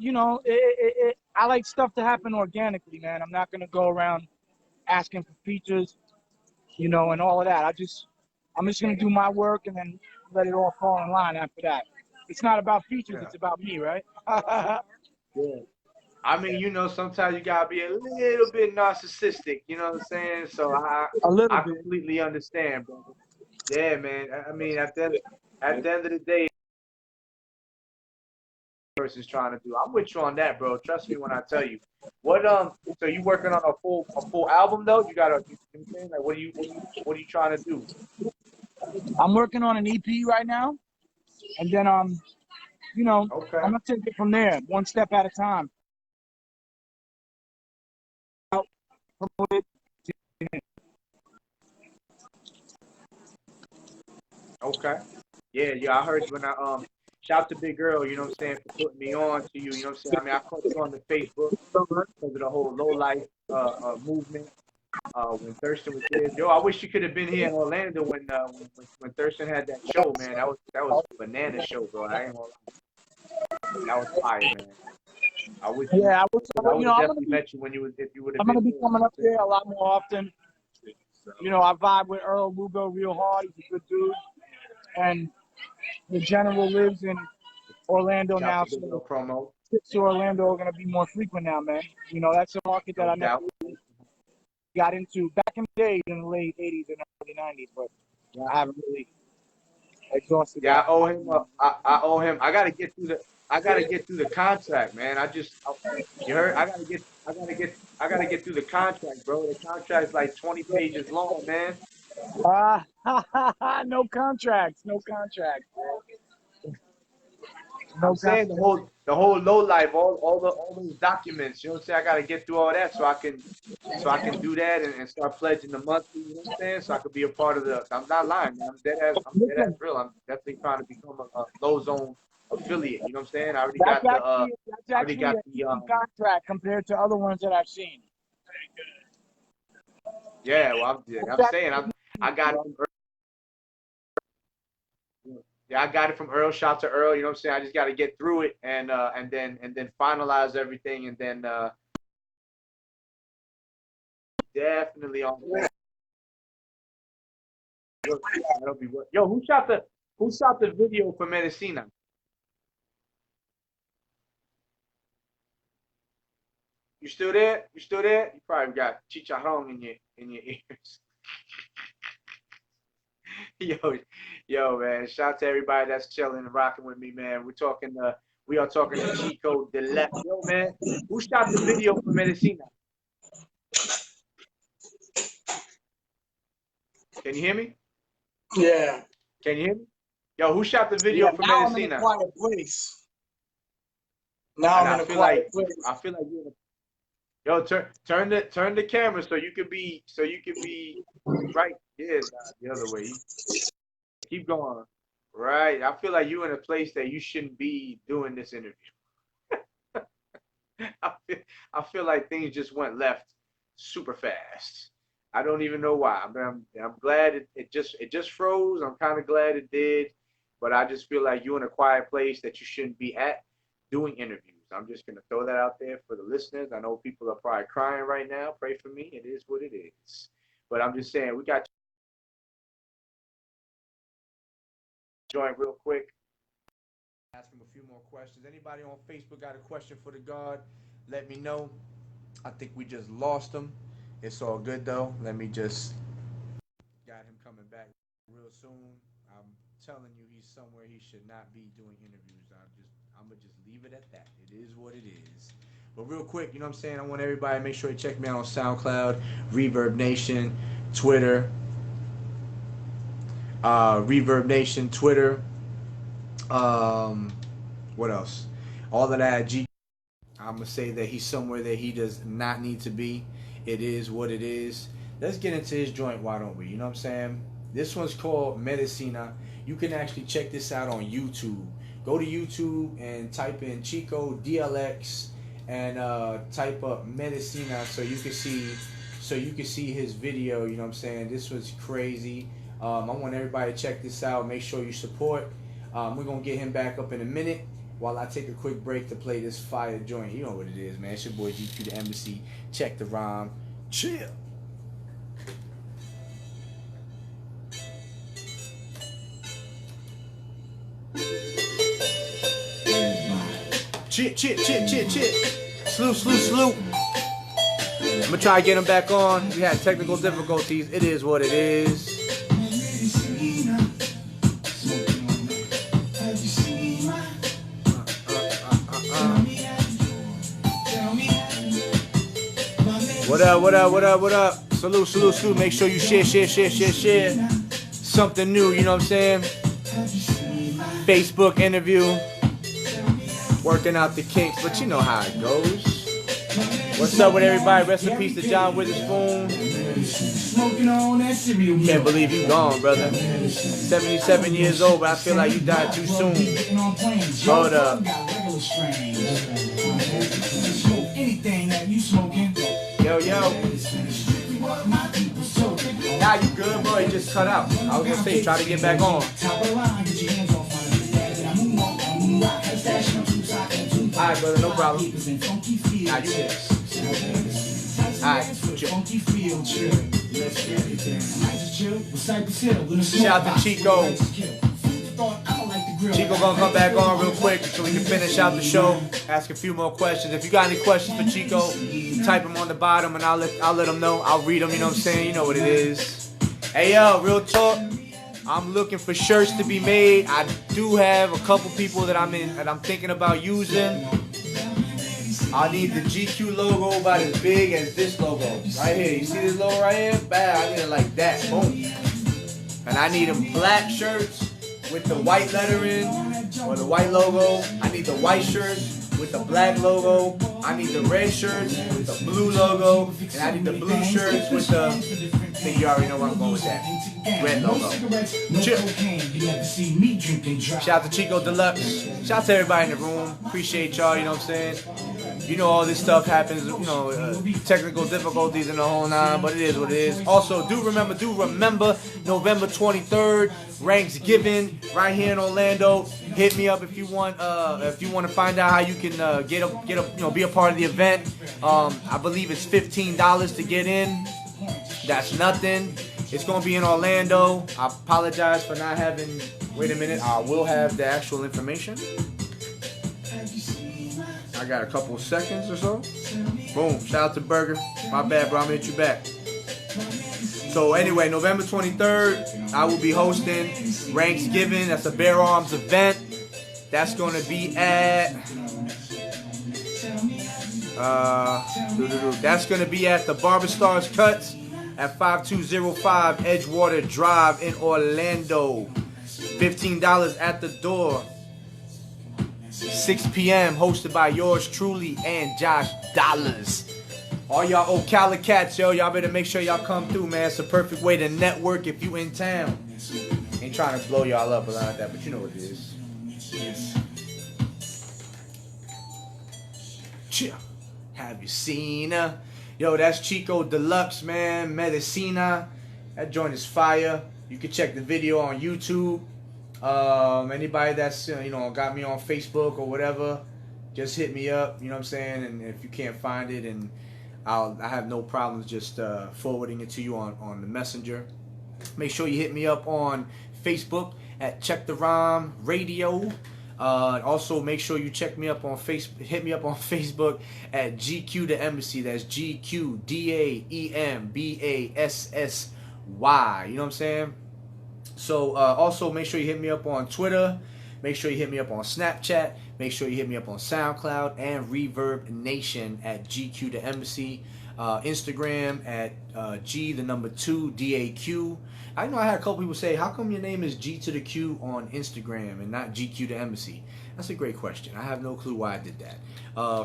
I like stuff to happen organically, man. I'm not gonna go around asking for features, and all of that. I'm just gonna do my work and then let it all fall in line after that. It's not about features; yeah. it's about me, right? Yeah. I mean, sometimes you gotta be a little bit narcissistic, you know what I'm saying? So A little I bit. completely understand, brother. Yeah, man. I mean, at the end of the day, person's trying to do. I'm with you on that, bro. Trust me when I tell you. What so you working on a full album though? You know what I'm saying? Like what are you trying to do? I'm working on an EP right now, and then I'm Okay. gonna take it from there, one step at a time. Out, promote it. Okay. Yeah, yeah, I heard when shout out to Big Girl, you know what I'm saying, for putting me on to you, you know what I'm saying? I mean, I caught you on the Facebook because of the whole LoLife movement. When Thurston was there. Yo, I wish you could have been here in Orlando when Thurston had that show, man. That was banana show, bro. I ain't gonna lie. That was fire, man. I wish you Yeah, because I would have I'm definitely met you if you would have I'm been gonna be there. coming up there a lot more often. I vibe with Earl Lugo real hard. He's a good dude, and the general lives in Orlando Shout out now, to Big so Girl promo, trips to Orlando are gonna be more frequent now, man. That's a market that no I never doubt. got into back in the days in the late '80s and early '90s, but Yeah, I haven't really exhausted yeah. that. I owe him. I owe him. I gotta get through the contract, man. You heard? I gotta get through the contract, bro. The contract's like 20 pages long, man. No contracts, no contracts, I'm no saying contracts. the whole low life, all those documents. You know what I'm saying? I gotta get through all that so I can do that and start pledging the monthly. You know what I'm saying? So I could be a part of the. I'm not lying, man. I'm dead ass Listen, real. I'm definitely trying to become a low zone affiliate. You know what I'm saying? I already that's got the actually that's I already actually got a the decent contract compared to other ones that I've seen. yeah. Well, I'm That's saying I got it actually, from Earl. Yeah, I got it from Earl. Shout to Earl. You know what I'm saying? I just got to get through it and then finalize everything and then definitely on. That'll be what. Yo, who shot the video for Medicina? You still there? You still there? You probably got chicharrón in your ears. yo, yo, man. Shout out to everybody that's chilling and rocking with me, man. We are talking to ChicoDLX. Yo, man, who shot the video for Medicina? Can you hear me? yeah. Can you hear me? Yo, who shot the Yeah, video for now I'm in a Medicina? quiet place. Now And I'm I in a feel quiet like place. you're in a Yo, turn the camera so you could be right. Yeah, the other way. Keep going. Right. I feel like you're in a place that you shouldn't be doing this interview. I feel, I feel like things just went left super fast. I don't even know why. But I'm glad it just froze. I'm kind of glad it did, but I just feel like you're in a quiet place that you shouldn't be at doing interviews. I'm just gonna throw that out there for the listeners. I know people are probably crying right now. Pray for me. It is what it is. But I'm just saying we got to join real quick. Ask him a few more questions. Anybody on Facebook got a question for the God? Let me know. I think we just lost him. It's all good though. Let me just got him coming back real soon. I'm telling you, he's somewhere he should not be doing interviews. I'm gonna just leave it at that. It is what it is. But real quick, you know what I'm saying? I want everybody to make sure you check me out on SoundCloud, Reverb Nation, Twitter, what else? All of that. I'm gonna say that he's somewhere that he does not need to be. It is what it is. Let's get into his joint, why don't we? You know what I'm saying? This one's called Medicina. You can actually check this out on YouTube. Go to YouTube and type in ChicoDLX and type up Medicina so you can see his video. You know what I'm saying? This was crazy. I want everybody to check this out. Make sure you support. We're gonna get him back up in a minute while I take a quick break to play this fire joint. You know what it is, man. It's your boy GQdaembassy. Check the rhyme. Chill. Chit. Slew. I'm gonna try to get him back on. We had technical difficulties. It is what it is. What up? Salute. Make sure you share. Something new, you know what I'm saying? Facebook interview. Working out the kinks, but you know how it goes. What's up with everybody? Rest in peace to John Witherspoon. Can't believe you gone, brother. 77 years old, but I feel like you died too soon. Hold up. Yo. Nah, you good, bro? You just cut out. I was gonna say, try to get back on. Alright, brother, no problem. Nah, you good. Alright, shout out to Chico. Chico gonna come back on real quick so we can finish out the show. Ask a few more questions. If you got any questions for Chico, type them on the bottom and I'll let them know. I'll read them, you know what I'm saying? You know what it is. Hey yo, real talk. I'm looking for shirts to be made. I do have a couple people that I'm thinking about using. I need the GQ logo about as big as this logo. Right here. You see this logo right here? Bam, I need it like that. Boom. And I need them black shirts with the white lettering or the white logo. I need the white shirts with the black logo. I need the red shirts with the blue logo. And I need the blue shirts with the, I think you already know where I'm going with that, red logo. Chill. Shout out to ChicoDLX. Shout out to everybody in the room. Appreciate y'all, you know what I'm saying? You know all this stuff happens, you know, technical difficulties and the whole nine, but it is what it is. Also, do remember, November 23rd, Ranks Given, right here in Orlando. Hit me up if you want to find out how you can be a part of the event. I believe it's $15 to get in. That's nothing. It's gonna be in Orlando. I apologize for not having. Wait a minute, I will have the actual information. I got a couple of seconds or so. Boom. Shout out to Burger. My bad, bro. I'm gonna hit you back. So anyway, November 23rd, I will be hosting Ranks Given. That's a Bear Arms event. That's gonna be at that's gonna be at the Barber Stars Cuts at 5205 Edgewater Drive in Orlando. $15 at the door. 6 p.m. hosted by yours truly and Josh Dollars. All y'all Ocala cats, yo, y'all better make sure y'all come through, man. It's a perfect way to network if you in town. Ain't trying to blow y'all up or like that, but you know what it is. Chill. Have you seen her? Yo, that's ChicoDLX, man. Medicina. That joint is fire. You can check the video on YouTube. Anybody that's got me on Facebook or whatever, just hit me up. You know what I'm saying? And if you can't find it, and I have no problems just forwarding it to you on the messenger. Make sure you hit me up on Facebook at Check the Rhyme Radio. Also, make sure you check me up on Facebook. Hit me up on Facebook at GQdaembassy. That's GQdaembassy. You know what I'm saying? So also make sure you hit me up on Twitter. Make sure you hit me up on Snapchat. Make sure you hit me up on SoundCloud and Reverb Nation at GQdaembassy. Instagram at G2DAQ. I know I had a couple people say, how come your name is G to the Q on Instagram and not GQdaembassy? That's a great question. I have no clue why I did that.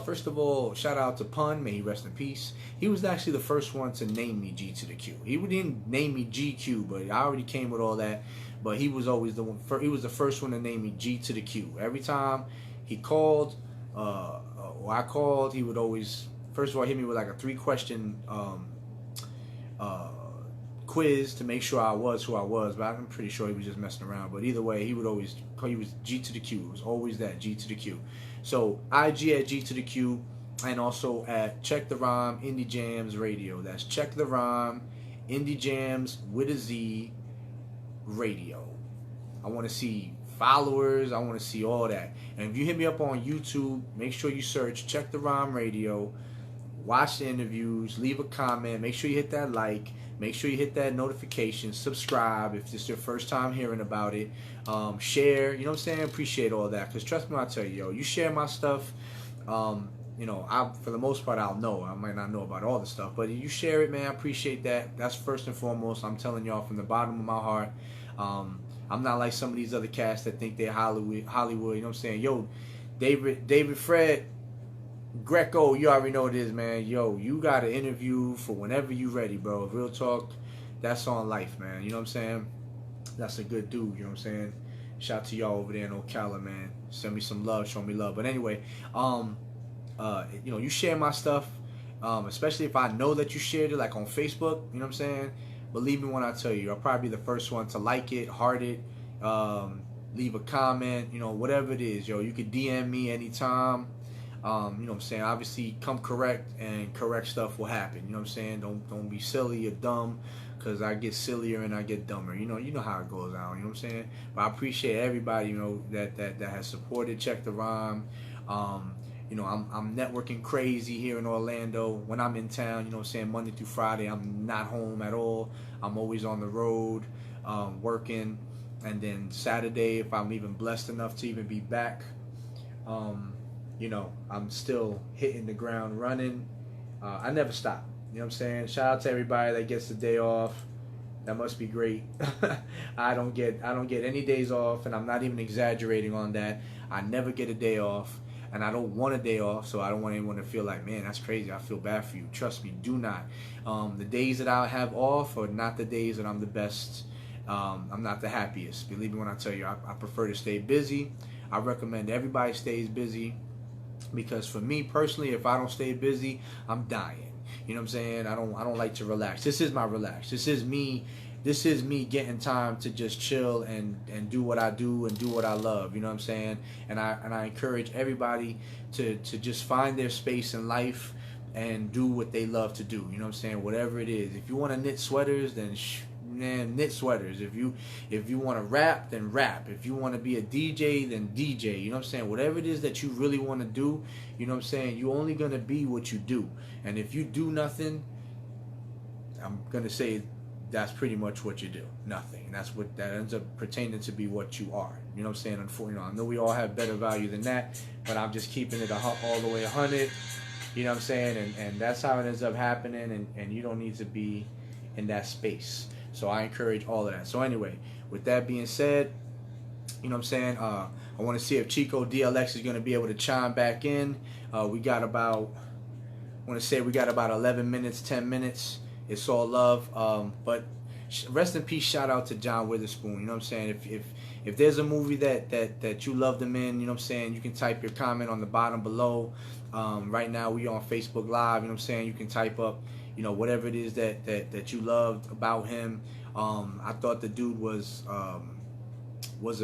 First of all, shout out to Pun, may he rest in peace. He was actually the first one to name me G to the Q. He didn't name me GQ, but I already came with all that. But he was always the one. He was the first one to name me G to the Q. Every time he called, or I called, he would always, first of all, hit me with like a 3-question quiz to make sure I was who I was, but I'm pretty sure he was just messing around. But either way, he was G to the Q. It was always that, G to the Q. So IG at G to the Q, and also at Check the Rhyme Indie Jams Radio. That's Check the Rhyme Indie Jams with a Z Radio. I want to see followers. I want to see all that. And if you hit me up on YouTube, make sure you search Check the Rhyme Radio. Watch the interviews. Leave a comment. Make sure you hit that like. Make sure you hit that notification. Subscribe if this is your first time hearing about it. Share. You know what I'm saying? Appreciate all that. Because trust me when I tell you, yo, you share my stuff. You know, for the most part, I'll know. I might not know about all the stuff. But you share it, man. I appreciate that. That's first and foremost. I'm telling y'all from the bottom of my heart. I'm not like some of these other cats that think they're Hollywood. You know what I'm saying? Yo, David Fred Greco, you already know what it is, man. Yo, you got an interview for whenever you ready, bro. Real talk, that's on life, man. You know what I'm saying? That's a good dude, you know what I'm saying? Shout out to y'all over there in Ocala, man. Send me some love, show me love. But anyway, you know, you share my stuff, especially if I know that you shared it, like on Facebook, you know what I'm saying? Believe me when I tell you, I'll probably be the first one to like it, heart it, leave a comment, you know, whatever it is, yo. You could DM me anytime. You know what I'm saying? Obviously, come correct, and correct stuff will happen. You know what I'm saying? Don't be silly or dumb, because I get sillier and I get dumber. You know how it goes out. You know what I'm saying? But I appreciate everybody, you know, that has supported Check the Rhyme. You know, I'm networking crazy here in Orlando. When I'm in town, you know what I'm saying, Monday through Friday, I'm not home at all. I'm always on the road, working. And then Saturday, if I'm even blessed enough to even be back, you know, I'm still hitting the ground running. I never stop. You know what I'm saying? Shout out to everybody that gets the day off. That must be great. I don't get any days off, and I'm not even exaggerating on that. I never get a day off, and I don't want a day off, so I don't want anyone to feel like, man, that's crazy. I feel bad for you. Trust me, do not. The days that I have off are not the days that I'm the best. I'm not the happiest. Believe me when I tell you, I prefer to stay busy. I recommend everybody stays busy. Because for me personally, if I don't stay busy, I'm dying. You know what I'm saying? I don't like to relax. This is my relax. This is me getting time to just chill and do what I do and do what I love. You know what I'm saying? And I encourage everybody to just find their space in life and do what they love to do. You know what I'm saying? Whatever it is. If you want to knit sweaters, then man, knit sweaters. If you want to rap, then rap. If you want to be a DJ, then DJ. You know what I'm saying? Whatever it is that you really want to do, you know what I'm saying? You're only going to be what you do. And if you do nothing, I'm going to say that's pretty much what you do. Nothing. And that's what that ends up pertaining to be what you are. You know what I'm saying? Unfortunately, I know we all have better value than that, but I'm just keeping it all the way 100. You know what I'm saying? And that's how it ends up happening, and you don't need to be in that space. So I encourage all of that. So anyway, with that being said, you know what I'm saying? I want to see if ChicoDLX is going to be able to chime back in. We got about 11 minutes, 10 minutes. It's all love. But rest in peace, shout out to John Witherspoon. You know what I'm saying? If there's a movie that you loved him in, you know what I'm saying, you can type your comment on the bottom below. Right now we on Facebook Live, you know what I'm saying? You can type up, you know, whatever it is that you loved about him. I thought the dude was a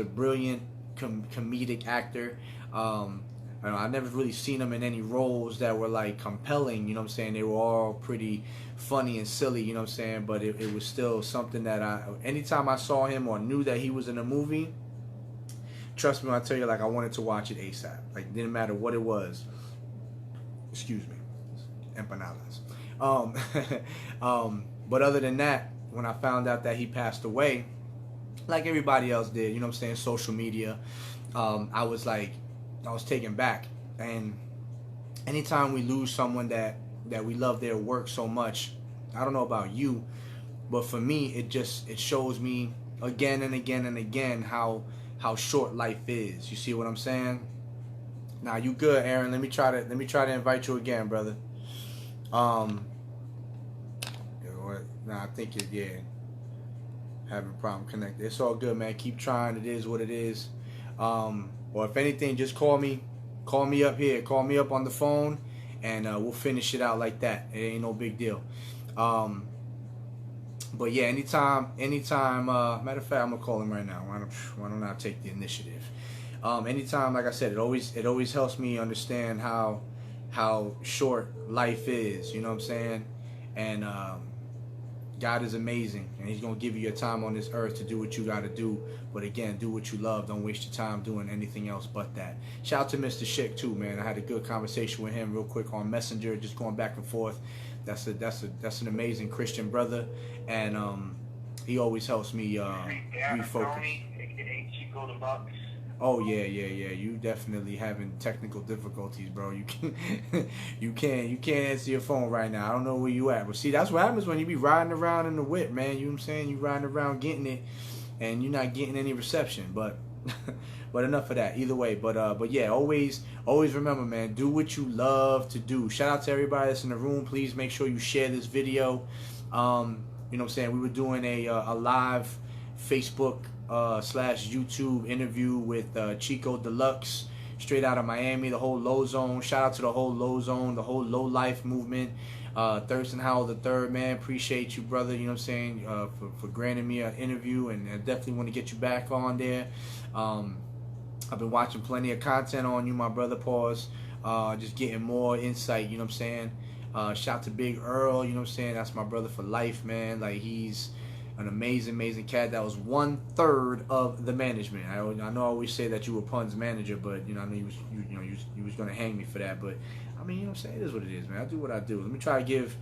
brilliant comedic actor. I never really seen him in any roles that were like compelling, you know what I'm saying? They were all pretty funny and silly, you know what I'm saying? But it was still something that anytime I saw him or knew that he was in a movie, trust me when I tell you, like, I wanted to watch it ASAP. Like, didn't matter what it was. Excuse me. Empanadas. But other than that, when I found out that he passed away, like everybody else did, you know what I'm saying, social media, I was taken back. And anytime we lose someone that we love their work so much, I don't know about you, but for me, it shows me again and again and again how short life is. You see what I'm saying? Now you good, Aaron. Let me try to invite you again, brother. You know what? Nah, I think having a problem connecting. It's all good, man. Keep trying. It is what it is. Or if anything, just call me. Call me up here. Call me up on the phone, and we'll finish it out like that. It ain't no big deal. But yeah, anytime. Matter of fact, I'm gonna call him right now. Why don't I take the initiative? Anytime, like I said, it always helps me understand how short life is. You know what I'm saying? And God is amazing, and He's gonna give you your time on this earth to do what you gotta do. But again, do what you love. Don't waste your time doing anything else but that. Shout out to Mr. Schick too, man. I had a good conversation with him real quick on Messenger, just going back and forth. That's an amazing Christian brother, and he always helps me refocus. Oh yeah. You definitely having technical difficulties, bro. You can't answer your phone right now. I don't know where you at, but see, that's what happens when you be riding around in the whip, man. You know what I'm saying? You riding around getting it, and you're not getting any reception. But enough of that. Either way, but yeah, always remember, man. Do what you love to do. Shout out to everybody that's in the room. Please make sure you share this video. You know what I'm saying? We were doing a live Facebook / YouTube interview with ChicoDLX, straight out of Miami, the whole Low Zone. Shout out to the whole Low Zone, the whole LoLife movement. Thurston Howell III, man, appreciate you, brother. You know what I'm saying? For granting me an interview, and I definitely want to get you back on there. I've been watching plenty of content on you, my brother. Pause. Just getting more insight. You know what I'm saying? Shout out to Big Earl. You know what I'm saying? That's my brother for life, man. Like, he's an amazing cat. That was 1/3 of the management. I know I always say that you were Pun's manager, but you know, I know you was gonna hang me for that. But I mean, you know what I'm saying? It is what it is, man. I do what I do. Let me try to give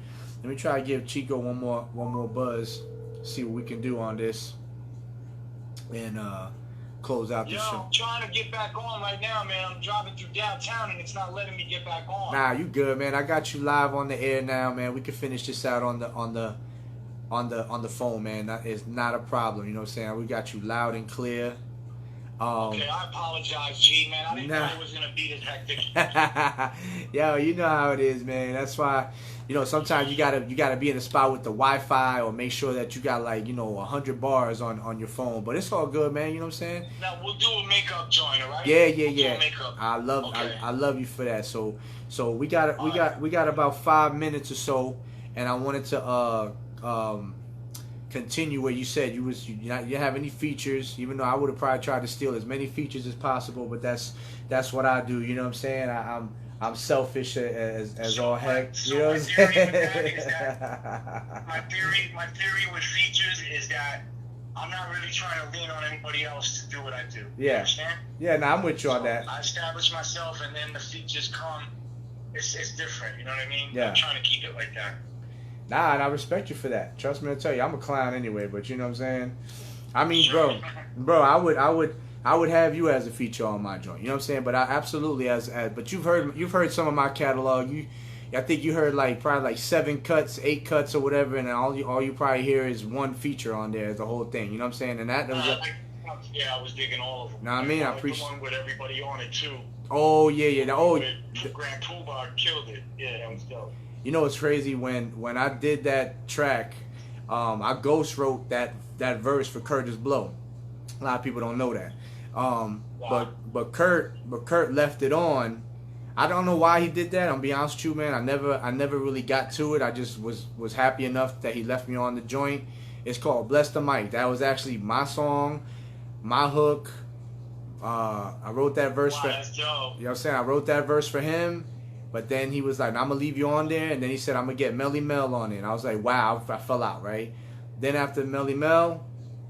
Chico one more buzz. See what we can do on this, and close out the show. I'm trying to get back on right now, man. I'm driving through downtown and it's not letting me get back on. Nah, you good, man. I got you live on the air now, man. We can finish this out on the phone, man. That is not a problem. You know what I'm saying? We got you loud and clear. Okay, I apologize, G, man. I didn't know it was gonna be this hectic. Yo, you know how it is, man. That's why, you know, sometimes you gotta be in a spot with the Wi-Fi, or make sure that you got, like, you know, 100 bars on your phone. But it's all good, man. You know what I'm saying? Now we'll do a makeup joint, all right? Yeah. We'll do a makeup. I love you for that. So we got about 5 minutes or so, and I wanted to continue where you said you didn't have any features, even though I would have probably tried to steal as many features as possible, but that's what I do. You know what I'm saying? I'm selfish as all heck. You know what I'm saying? My theory with features is that I'm not really trying to lean on anybody else to do what I do. Yeah. You understand? Yeah, I'm with you on that. I establish myself, and then the features come. It's different. You know what I mean? Yeah. I'm trying to keep it like that. Nah, and I respect you for that. Trust me, I tell you, I'm a clown anyway. But you know what I'm saying? I mean, bro, I would have you as a feature on my joint. You know what I'm saying? But I absolutely but you've heard some of my catalog. I think you heard probably like 7 cuts, 8 cuts, or whatever, and all you probably hear is one feature on there, the whole thing. You know what I'm saying? And that was I was digging all of them. Know what I mean? I appreciate the one with everybody on it too. Oh yeah. Grand Poobah killed it. Yeah, that was dope. You know what's crazy? When I did that track, I ghost wrote that verse for Curtis Blow. A lot of people don't know that. Wow. But Kurt left it on. I don't know why he did that. I'm be honest with you, man. I never really got to it. I just was happy enough that he left me on the joint. It's called Bless the Mic. That was actually my song, my hook. I wrote that verse for. That's dope. You know what I'm saying? I wrote that verse for him. But then he was like, I'm going to leave you on there. And then he said, I'm going to get Melly Mel on it. And I was like, wow, I fell out, right? Then after Melly Mel,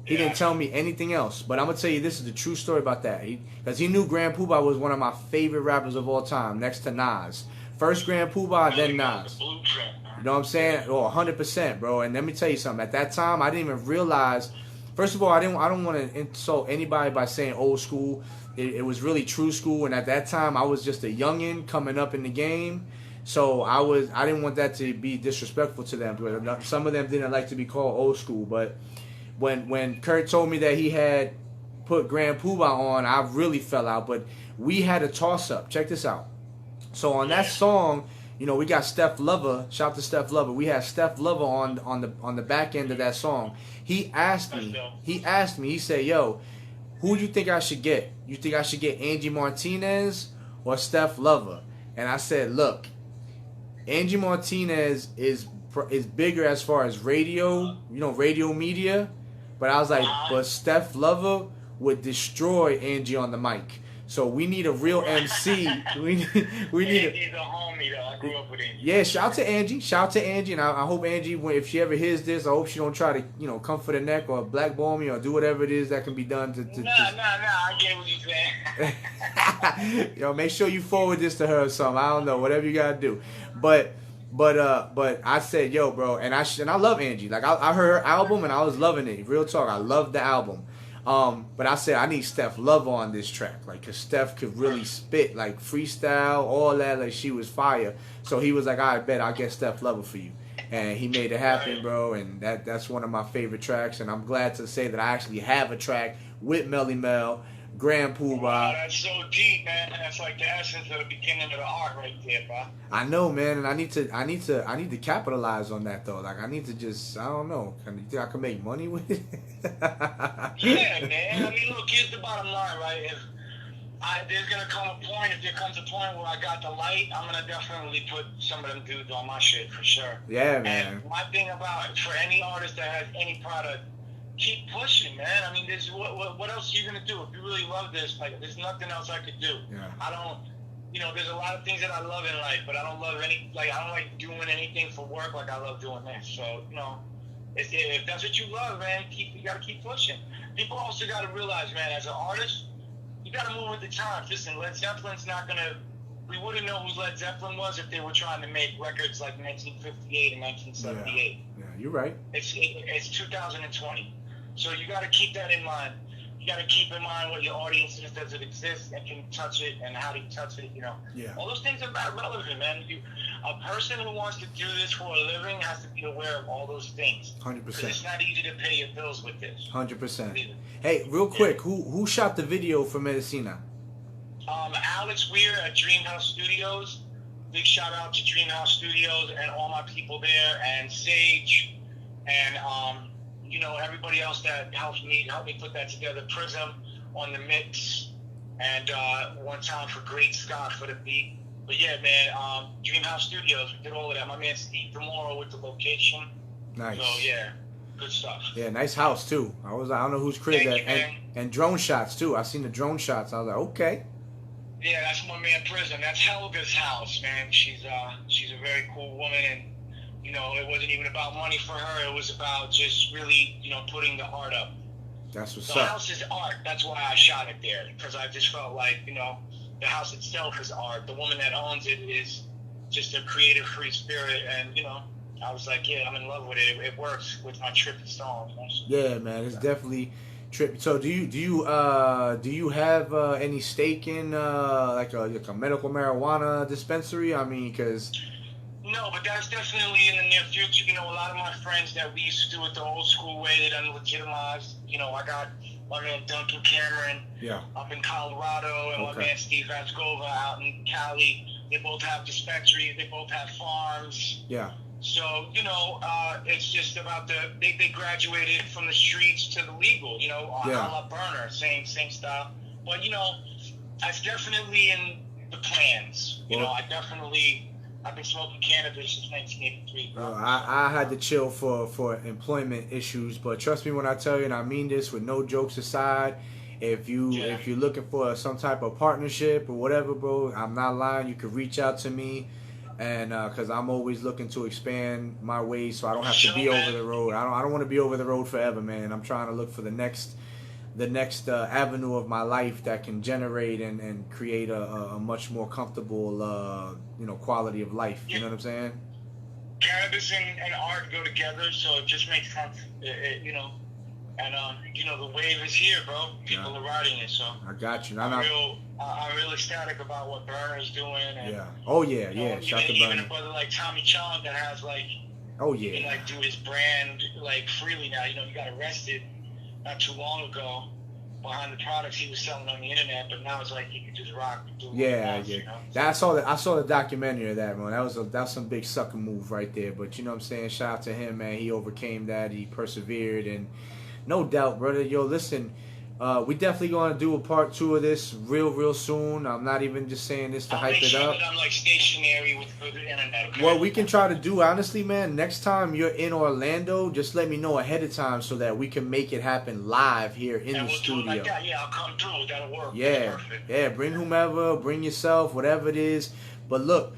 He didn't tell me anything else. But I'm gonna tell you, this is the true story about that. Because he knew Grand Poobah was one of my favorite rappers of all time, next to Nas. First Grand Poobah, then Nas. You know what I'm saying? Oh, 100%, bro. And let me tell you something. At that time, I didn't even realize. First of all, I don't want to insult anybody by saying old school. It was really true school, and at that time, I was just a youngin' coming up in the game. So I didn't want that to be disrespectful to them. Some of them didn't like to be called old school. But when Kurt told me that he had put Grand Poobah on, I really fell out. But we had a toss up. Check this out. So on that song, you know, we got Steph Lover. Shout out to Steph Lover. We had Steph Lover on the back end of that song. He asked me. He said, "Yo, who do you think I should get? You think I should get Angie Martinez or Steph Lover?" And I said, "Look, Angie Martinez is bigger as far as radio, you know, radio media. But I was like, but Steph Lover would destroy Angie on the mic. So we need a real MC. We need Angie's a homie though. I grew up with Angie. Yeah, shout out to Angie. Shout out to Angie. And I hope Angie, if she ever hears this, I hope she don't try to, you know, come for the neck or blackball me or do whatever it is that can be done to Nah, I get what you're saying. Yo, make sure you forward this to her or something. I don't know, whatever you gotta do. But I said, yo, bro, and I love Angie. Like I heard her album and I was loving it. Real talk, I loved the album. But I said I need Steph Love on this track, like, cause Steph could really spit, like freestyle, all that, like she was fire. So he was like, I bet I'll get Steph Lover for you, and he made it happen, bro. And that's one of my favorite tracks, and I'm glad to say that I actually have a track with Melly Mel, Grand Poobah. Wow, that's so deep, man. That's like the essence of the beginning of the art right there, bro. I know, man, and I need to capitalize on that though. Like I need to just, I don't know. You think I can make money with it? Yeah, man. I mean, look, here's the bottom line, right? There's gonna come a point. If there comes a point where I got the light, I'm gonna definitely put some of them dudes on my shit for sure. Yeah, man. And my thing about for any artist that has any product, keep pushing, man. I mean, what else are you gonna do if you really love this? Like, there's nothing else I could do. Yeah. I don't. You know, there's a lot of things that I love in life, but I don't love I don't like doing anything for work like I love doing this. So, you know, if that's what you love, man, you gotta keep pushing. People also gotta realize, man, as an artist, you gotta move with the times. Listen, Led Zeppelin's not gonna. We wouldn't know who Led Zeppelin was if they were trying to make records like 1958 and 1978. Yeah, you're right. It's 2020, so you gotta keep that in mind. You got to keep in mind what your audience is, does it exist, and can you touch it, and how do you touch it, you know. Yeah. All those things are not relevant, man. A person who wants to do this for a living has to be aware of all those things. 100%. It's not easy to pay your bills with this. 100%. Hey, real quick, who shot the video for Medicina? Alex Weir at Dreamhouse Studios. Big shout out to Dreamhouse Studios and all my people there, and Sage, and you know, everybody else that helped me put that together. Prism on the mix, and one time for Great Scott for the beat. But yeah, man, Dreamhouse Studios, we did all of that. My man Steve Demoro with the location. Nice. So yeah, good stuff. Yeah, nice house too. I don't know whose crib Thank that, you, and drone shots too. I seen the drone shots. I was like, okay. Yeah, that's my man Prism. That's Helga's house, man. She's a very cool woman, and you know, it wasn't even about money for her. It was about just really, you know, putting the art up. That's what's the up. house is art. That's why I shot it there, because I just felt like, you know, the house itself is art. The woman that owns it is just a creative, free spirit, and you know, I was like, yeah, I'm in love with it. It works with my trippy songs. Yeah, man, it's definitely trippy. So, do you have any stake in like a medical marijuana dispensary? I mean, because. No, but that's definitely in the near future. You know, a lot of my friends that we used to do it the old school way, they done legitimized. You know, I got my man Duncan Cameron up in Colorado, and my man Steve Vascova out in Cali. They both have dispensaries. They both have farms. Yeah. So, you know, it's just about they graduated from the streets to the legal, you know, a la Burner, same style. But, you know, that's definitely in the plans. You know, I've been smoking cannabis since 1983, bro. I had to chill for employment issues, but trust me when I tell you, and I mean this with no jokes aside, if you're looking for some type of partnership or whatever, bro, I'm not lying. You can reach out to me, and because I'm always looking to expand my ways, so I don't have to be over the road. I don't want to be over the road forever, man. I'm trying to look for the next avenue of my life that can generate and create a much more comfortable quality of life. You know what I'm saying? Cannabis and art go together, so it just makes sense. And the wave is here, bro. People are riding it, so I got you. I'm real ecstatic about what Burner's doing. And, yeah. Oh yeah, yeah. Shout to even Burner. a brother like Tommy Chong that has like. Oh He yeah. can like do his brand like freely now. He got arrested not too long ago behind the products he was selling on the internet, but now it's like he can just rock and do what he wants, I saw the documentary of that, man. That was some big sucker move right there. But you know what I'm saying? Shout out to him, man. He overcame that. He persevered, and no doubt, brother. Yo, listen, we definitely gonna do a part 2 of this real soon. I'm not even just saying this to hype it up. That I'm like stationary with the internet. Okay? What we can try to do, honestly, man, next time you're in Orlando, just let me know ahead of time so that we can make it happen live here in the studio. Do it like that. Yeah, I'll come through. That'll work. Yeah, yeah. Bring whomever, bring yourself, whatever it is. But look,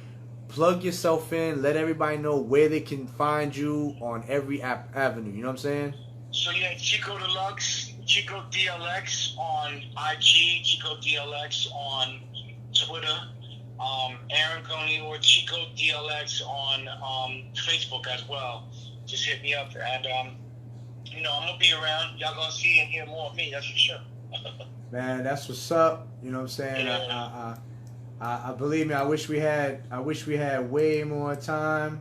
plug yourself in. Let everybody know where they can find you on every avenue. You know what I'm saying? So yeah, ChicoDLX, ChicoDLX on IG, ChicoDLX on Twitter. Aaron Coney or ChicoDLX on Facebook as well. Just hit me up, and I'm gonna be around. Y'all gonna see and hear more of me. That's for sure. Man, that's what's up. You know what I'm saying? Yeah. I believe me. I wish we had way more time.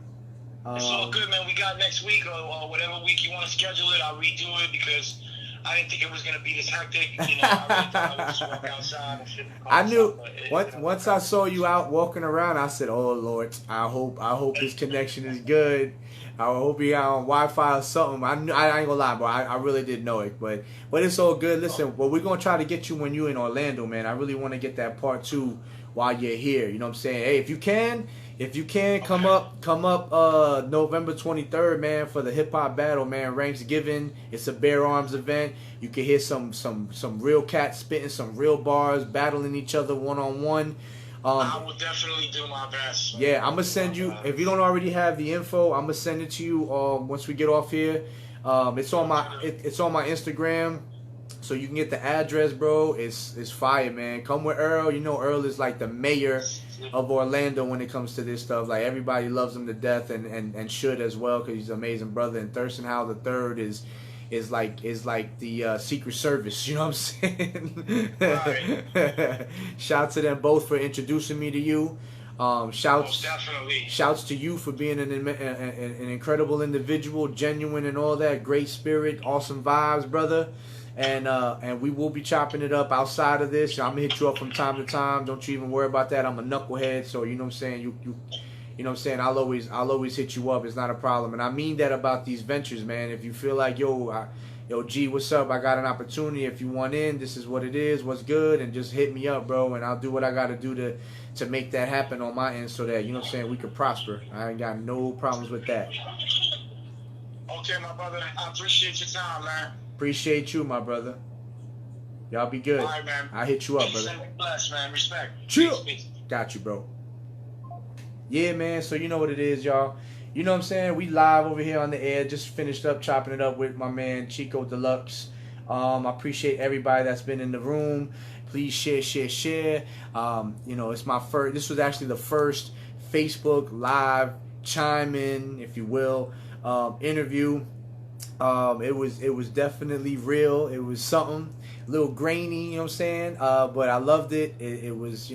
It's all good, man. We got next week or whatever week you want to schedule it. I'll redo it because I didn't think it was gonna be this hectic. I really thought I would just walk outside and shit. I knew once I saw you out walking around, I said, "Oh Lord, I hope his connection is good. I hope he got on Wi-Fi or something." I ain't gonna lie, bro. I really didn't know it, but it's all good. Listen, well, we're gonna try to get you when you're in Orlando, man. I really want to get that part 2 while you're here. You know what I'm saying? Hey, if you can, come up November 23rd, man, for the hip hop battle, man. Ranks given. It's a bare arms event. You can hear some real cats spitting some real bars, battling each other one-on-one. I will definitely do my best. Yeah, I'm gonna send you, if you don't already have the info, I'm gonna send it to you once we get off here. It's on my Instagram, so you can get the address, bro. It's fire, man. Come with Earl. You know Earl is like the mayor of Orlando when it comes to this stuff. Like, everybody loves him to death, and should as well, because he's an amazing brother. And Thurston Howell III is like the Secret Service. You know what I'm saying? Right. Shout to them both for introducing me to you. Shouts to you for being an incredible individual, genuine and all that, great spirit, awesome vibes, brother. And we will be chopping it up outside of this. I'm gonna hit you up from time to time. Don't you even worry about that. I'm a knucklehead, so you know what I'm saying. You know what I'm saying. I'll always hit you up. It's not a problem, and I mean that about these ventures, man. If you feel like yo, G, what's up? I got an opportunity. If you want in, this is what it is. What's good? And just hit me up, bro, and I'll do what I got to do to make that happen on my end, so that, you know what I'm saying, we could prosper. I ain't got no problems with that. Okay, my brother. I appreciate your time, man. Appreciate you, my brother. Y'all be good. All right, man. I'll hit you up, Peace brother. and bless, man. Respect. Chill. Peace. Got you, bro. Yeah, man. So you know what it is, y'all. You know what I'm saying? We live over here on the air. Just finished up chopping it up with my man ChicoDLX. I appreciate everybody that's been in the room. Please share. It's my first. This was actually the first Facebook live chime in, if you will, interview. It was definitely real. It was something a little grainy, you know what I'm saying? But I loved it. It was,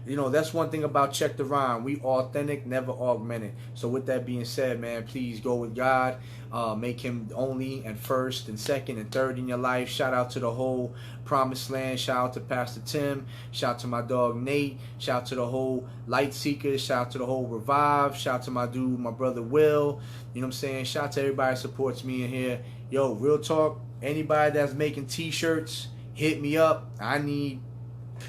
that's one thing about Check the Rhyme. We authentic, never augmented. So with that being said, man, please go with God. Make him only and first and second and third in your life. Shout out to the whole Promised Land. Shout out to Pastor Tim. Shout out to my dog Nate. Shout out to the whole Light Seekers. Shout out to the whole Revive. Shout out to my dude, my brother Will. You know what I'm saying? Shout out to everybody that supports me in here. Yo, real talk. Anybody that's making t-shirts, hit me up. I need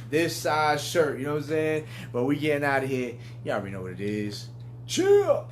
this size shirt. You know what I'm saying? But we getting out of here. Y'all already know what it is. Chill.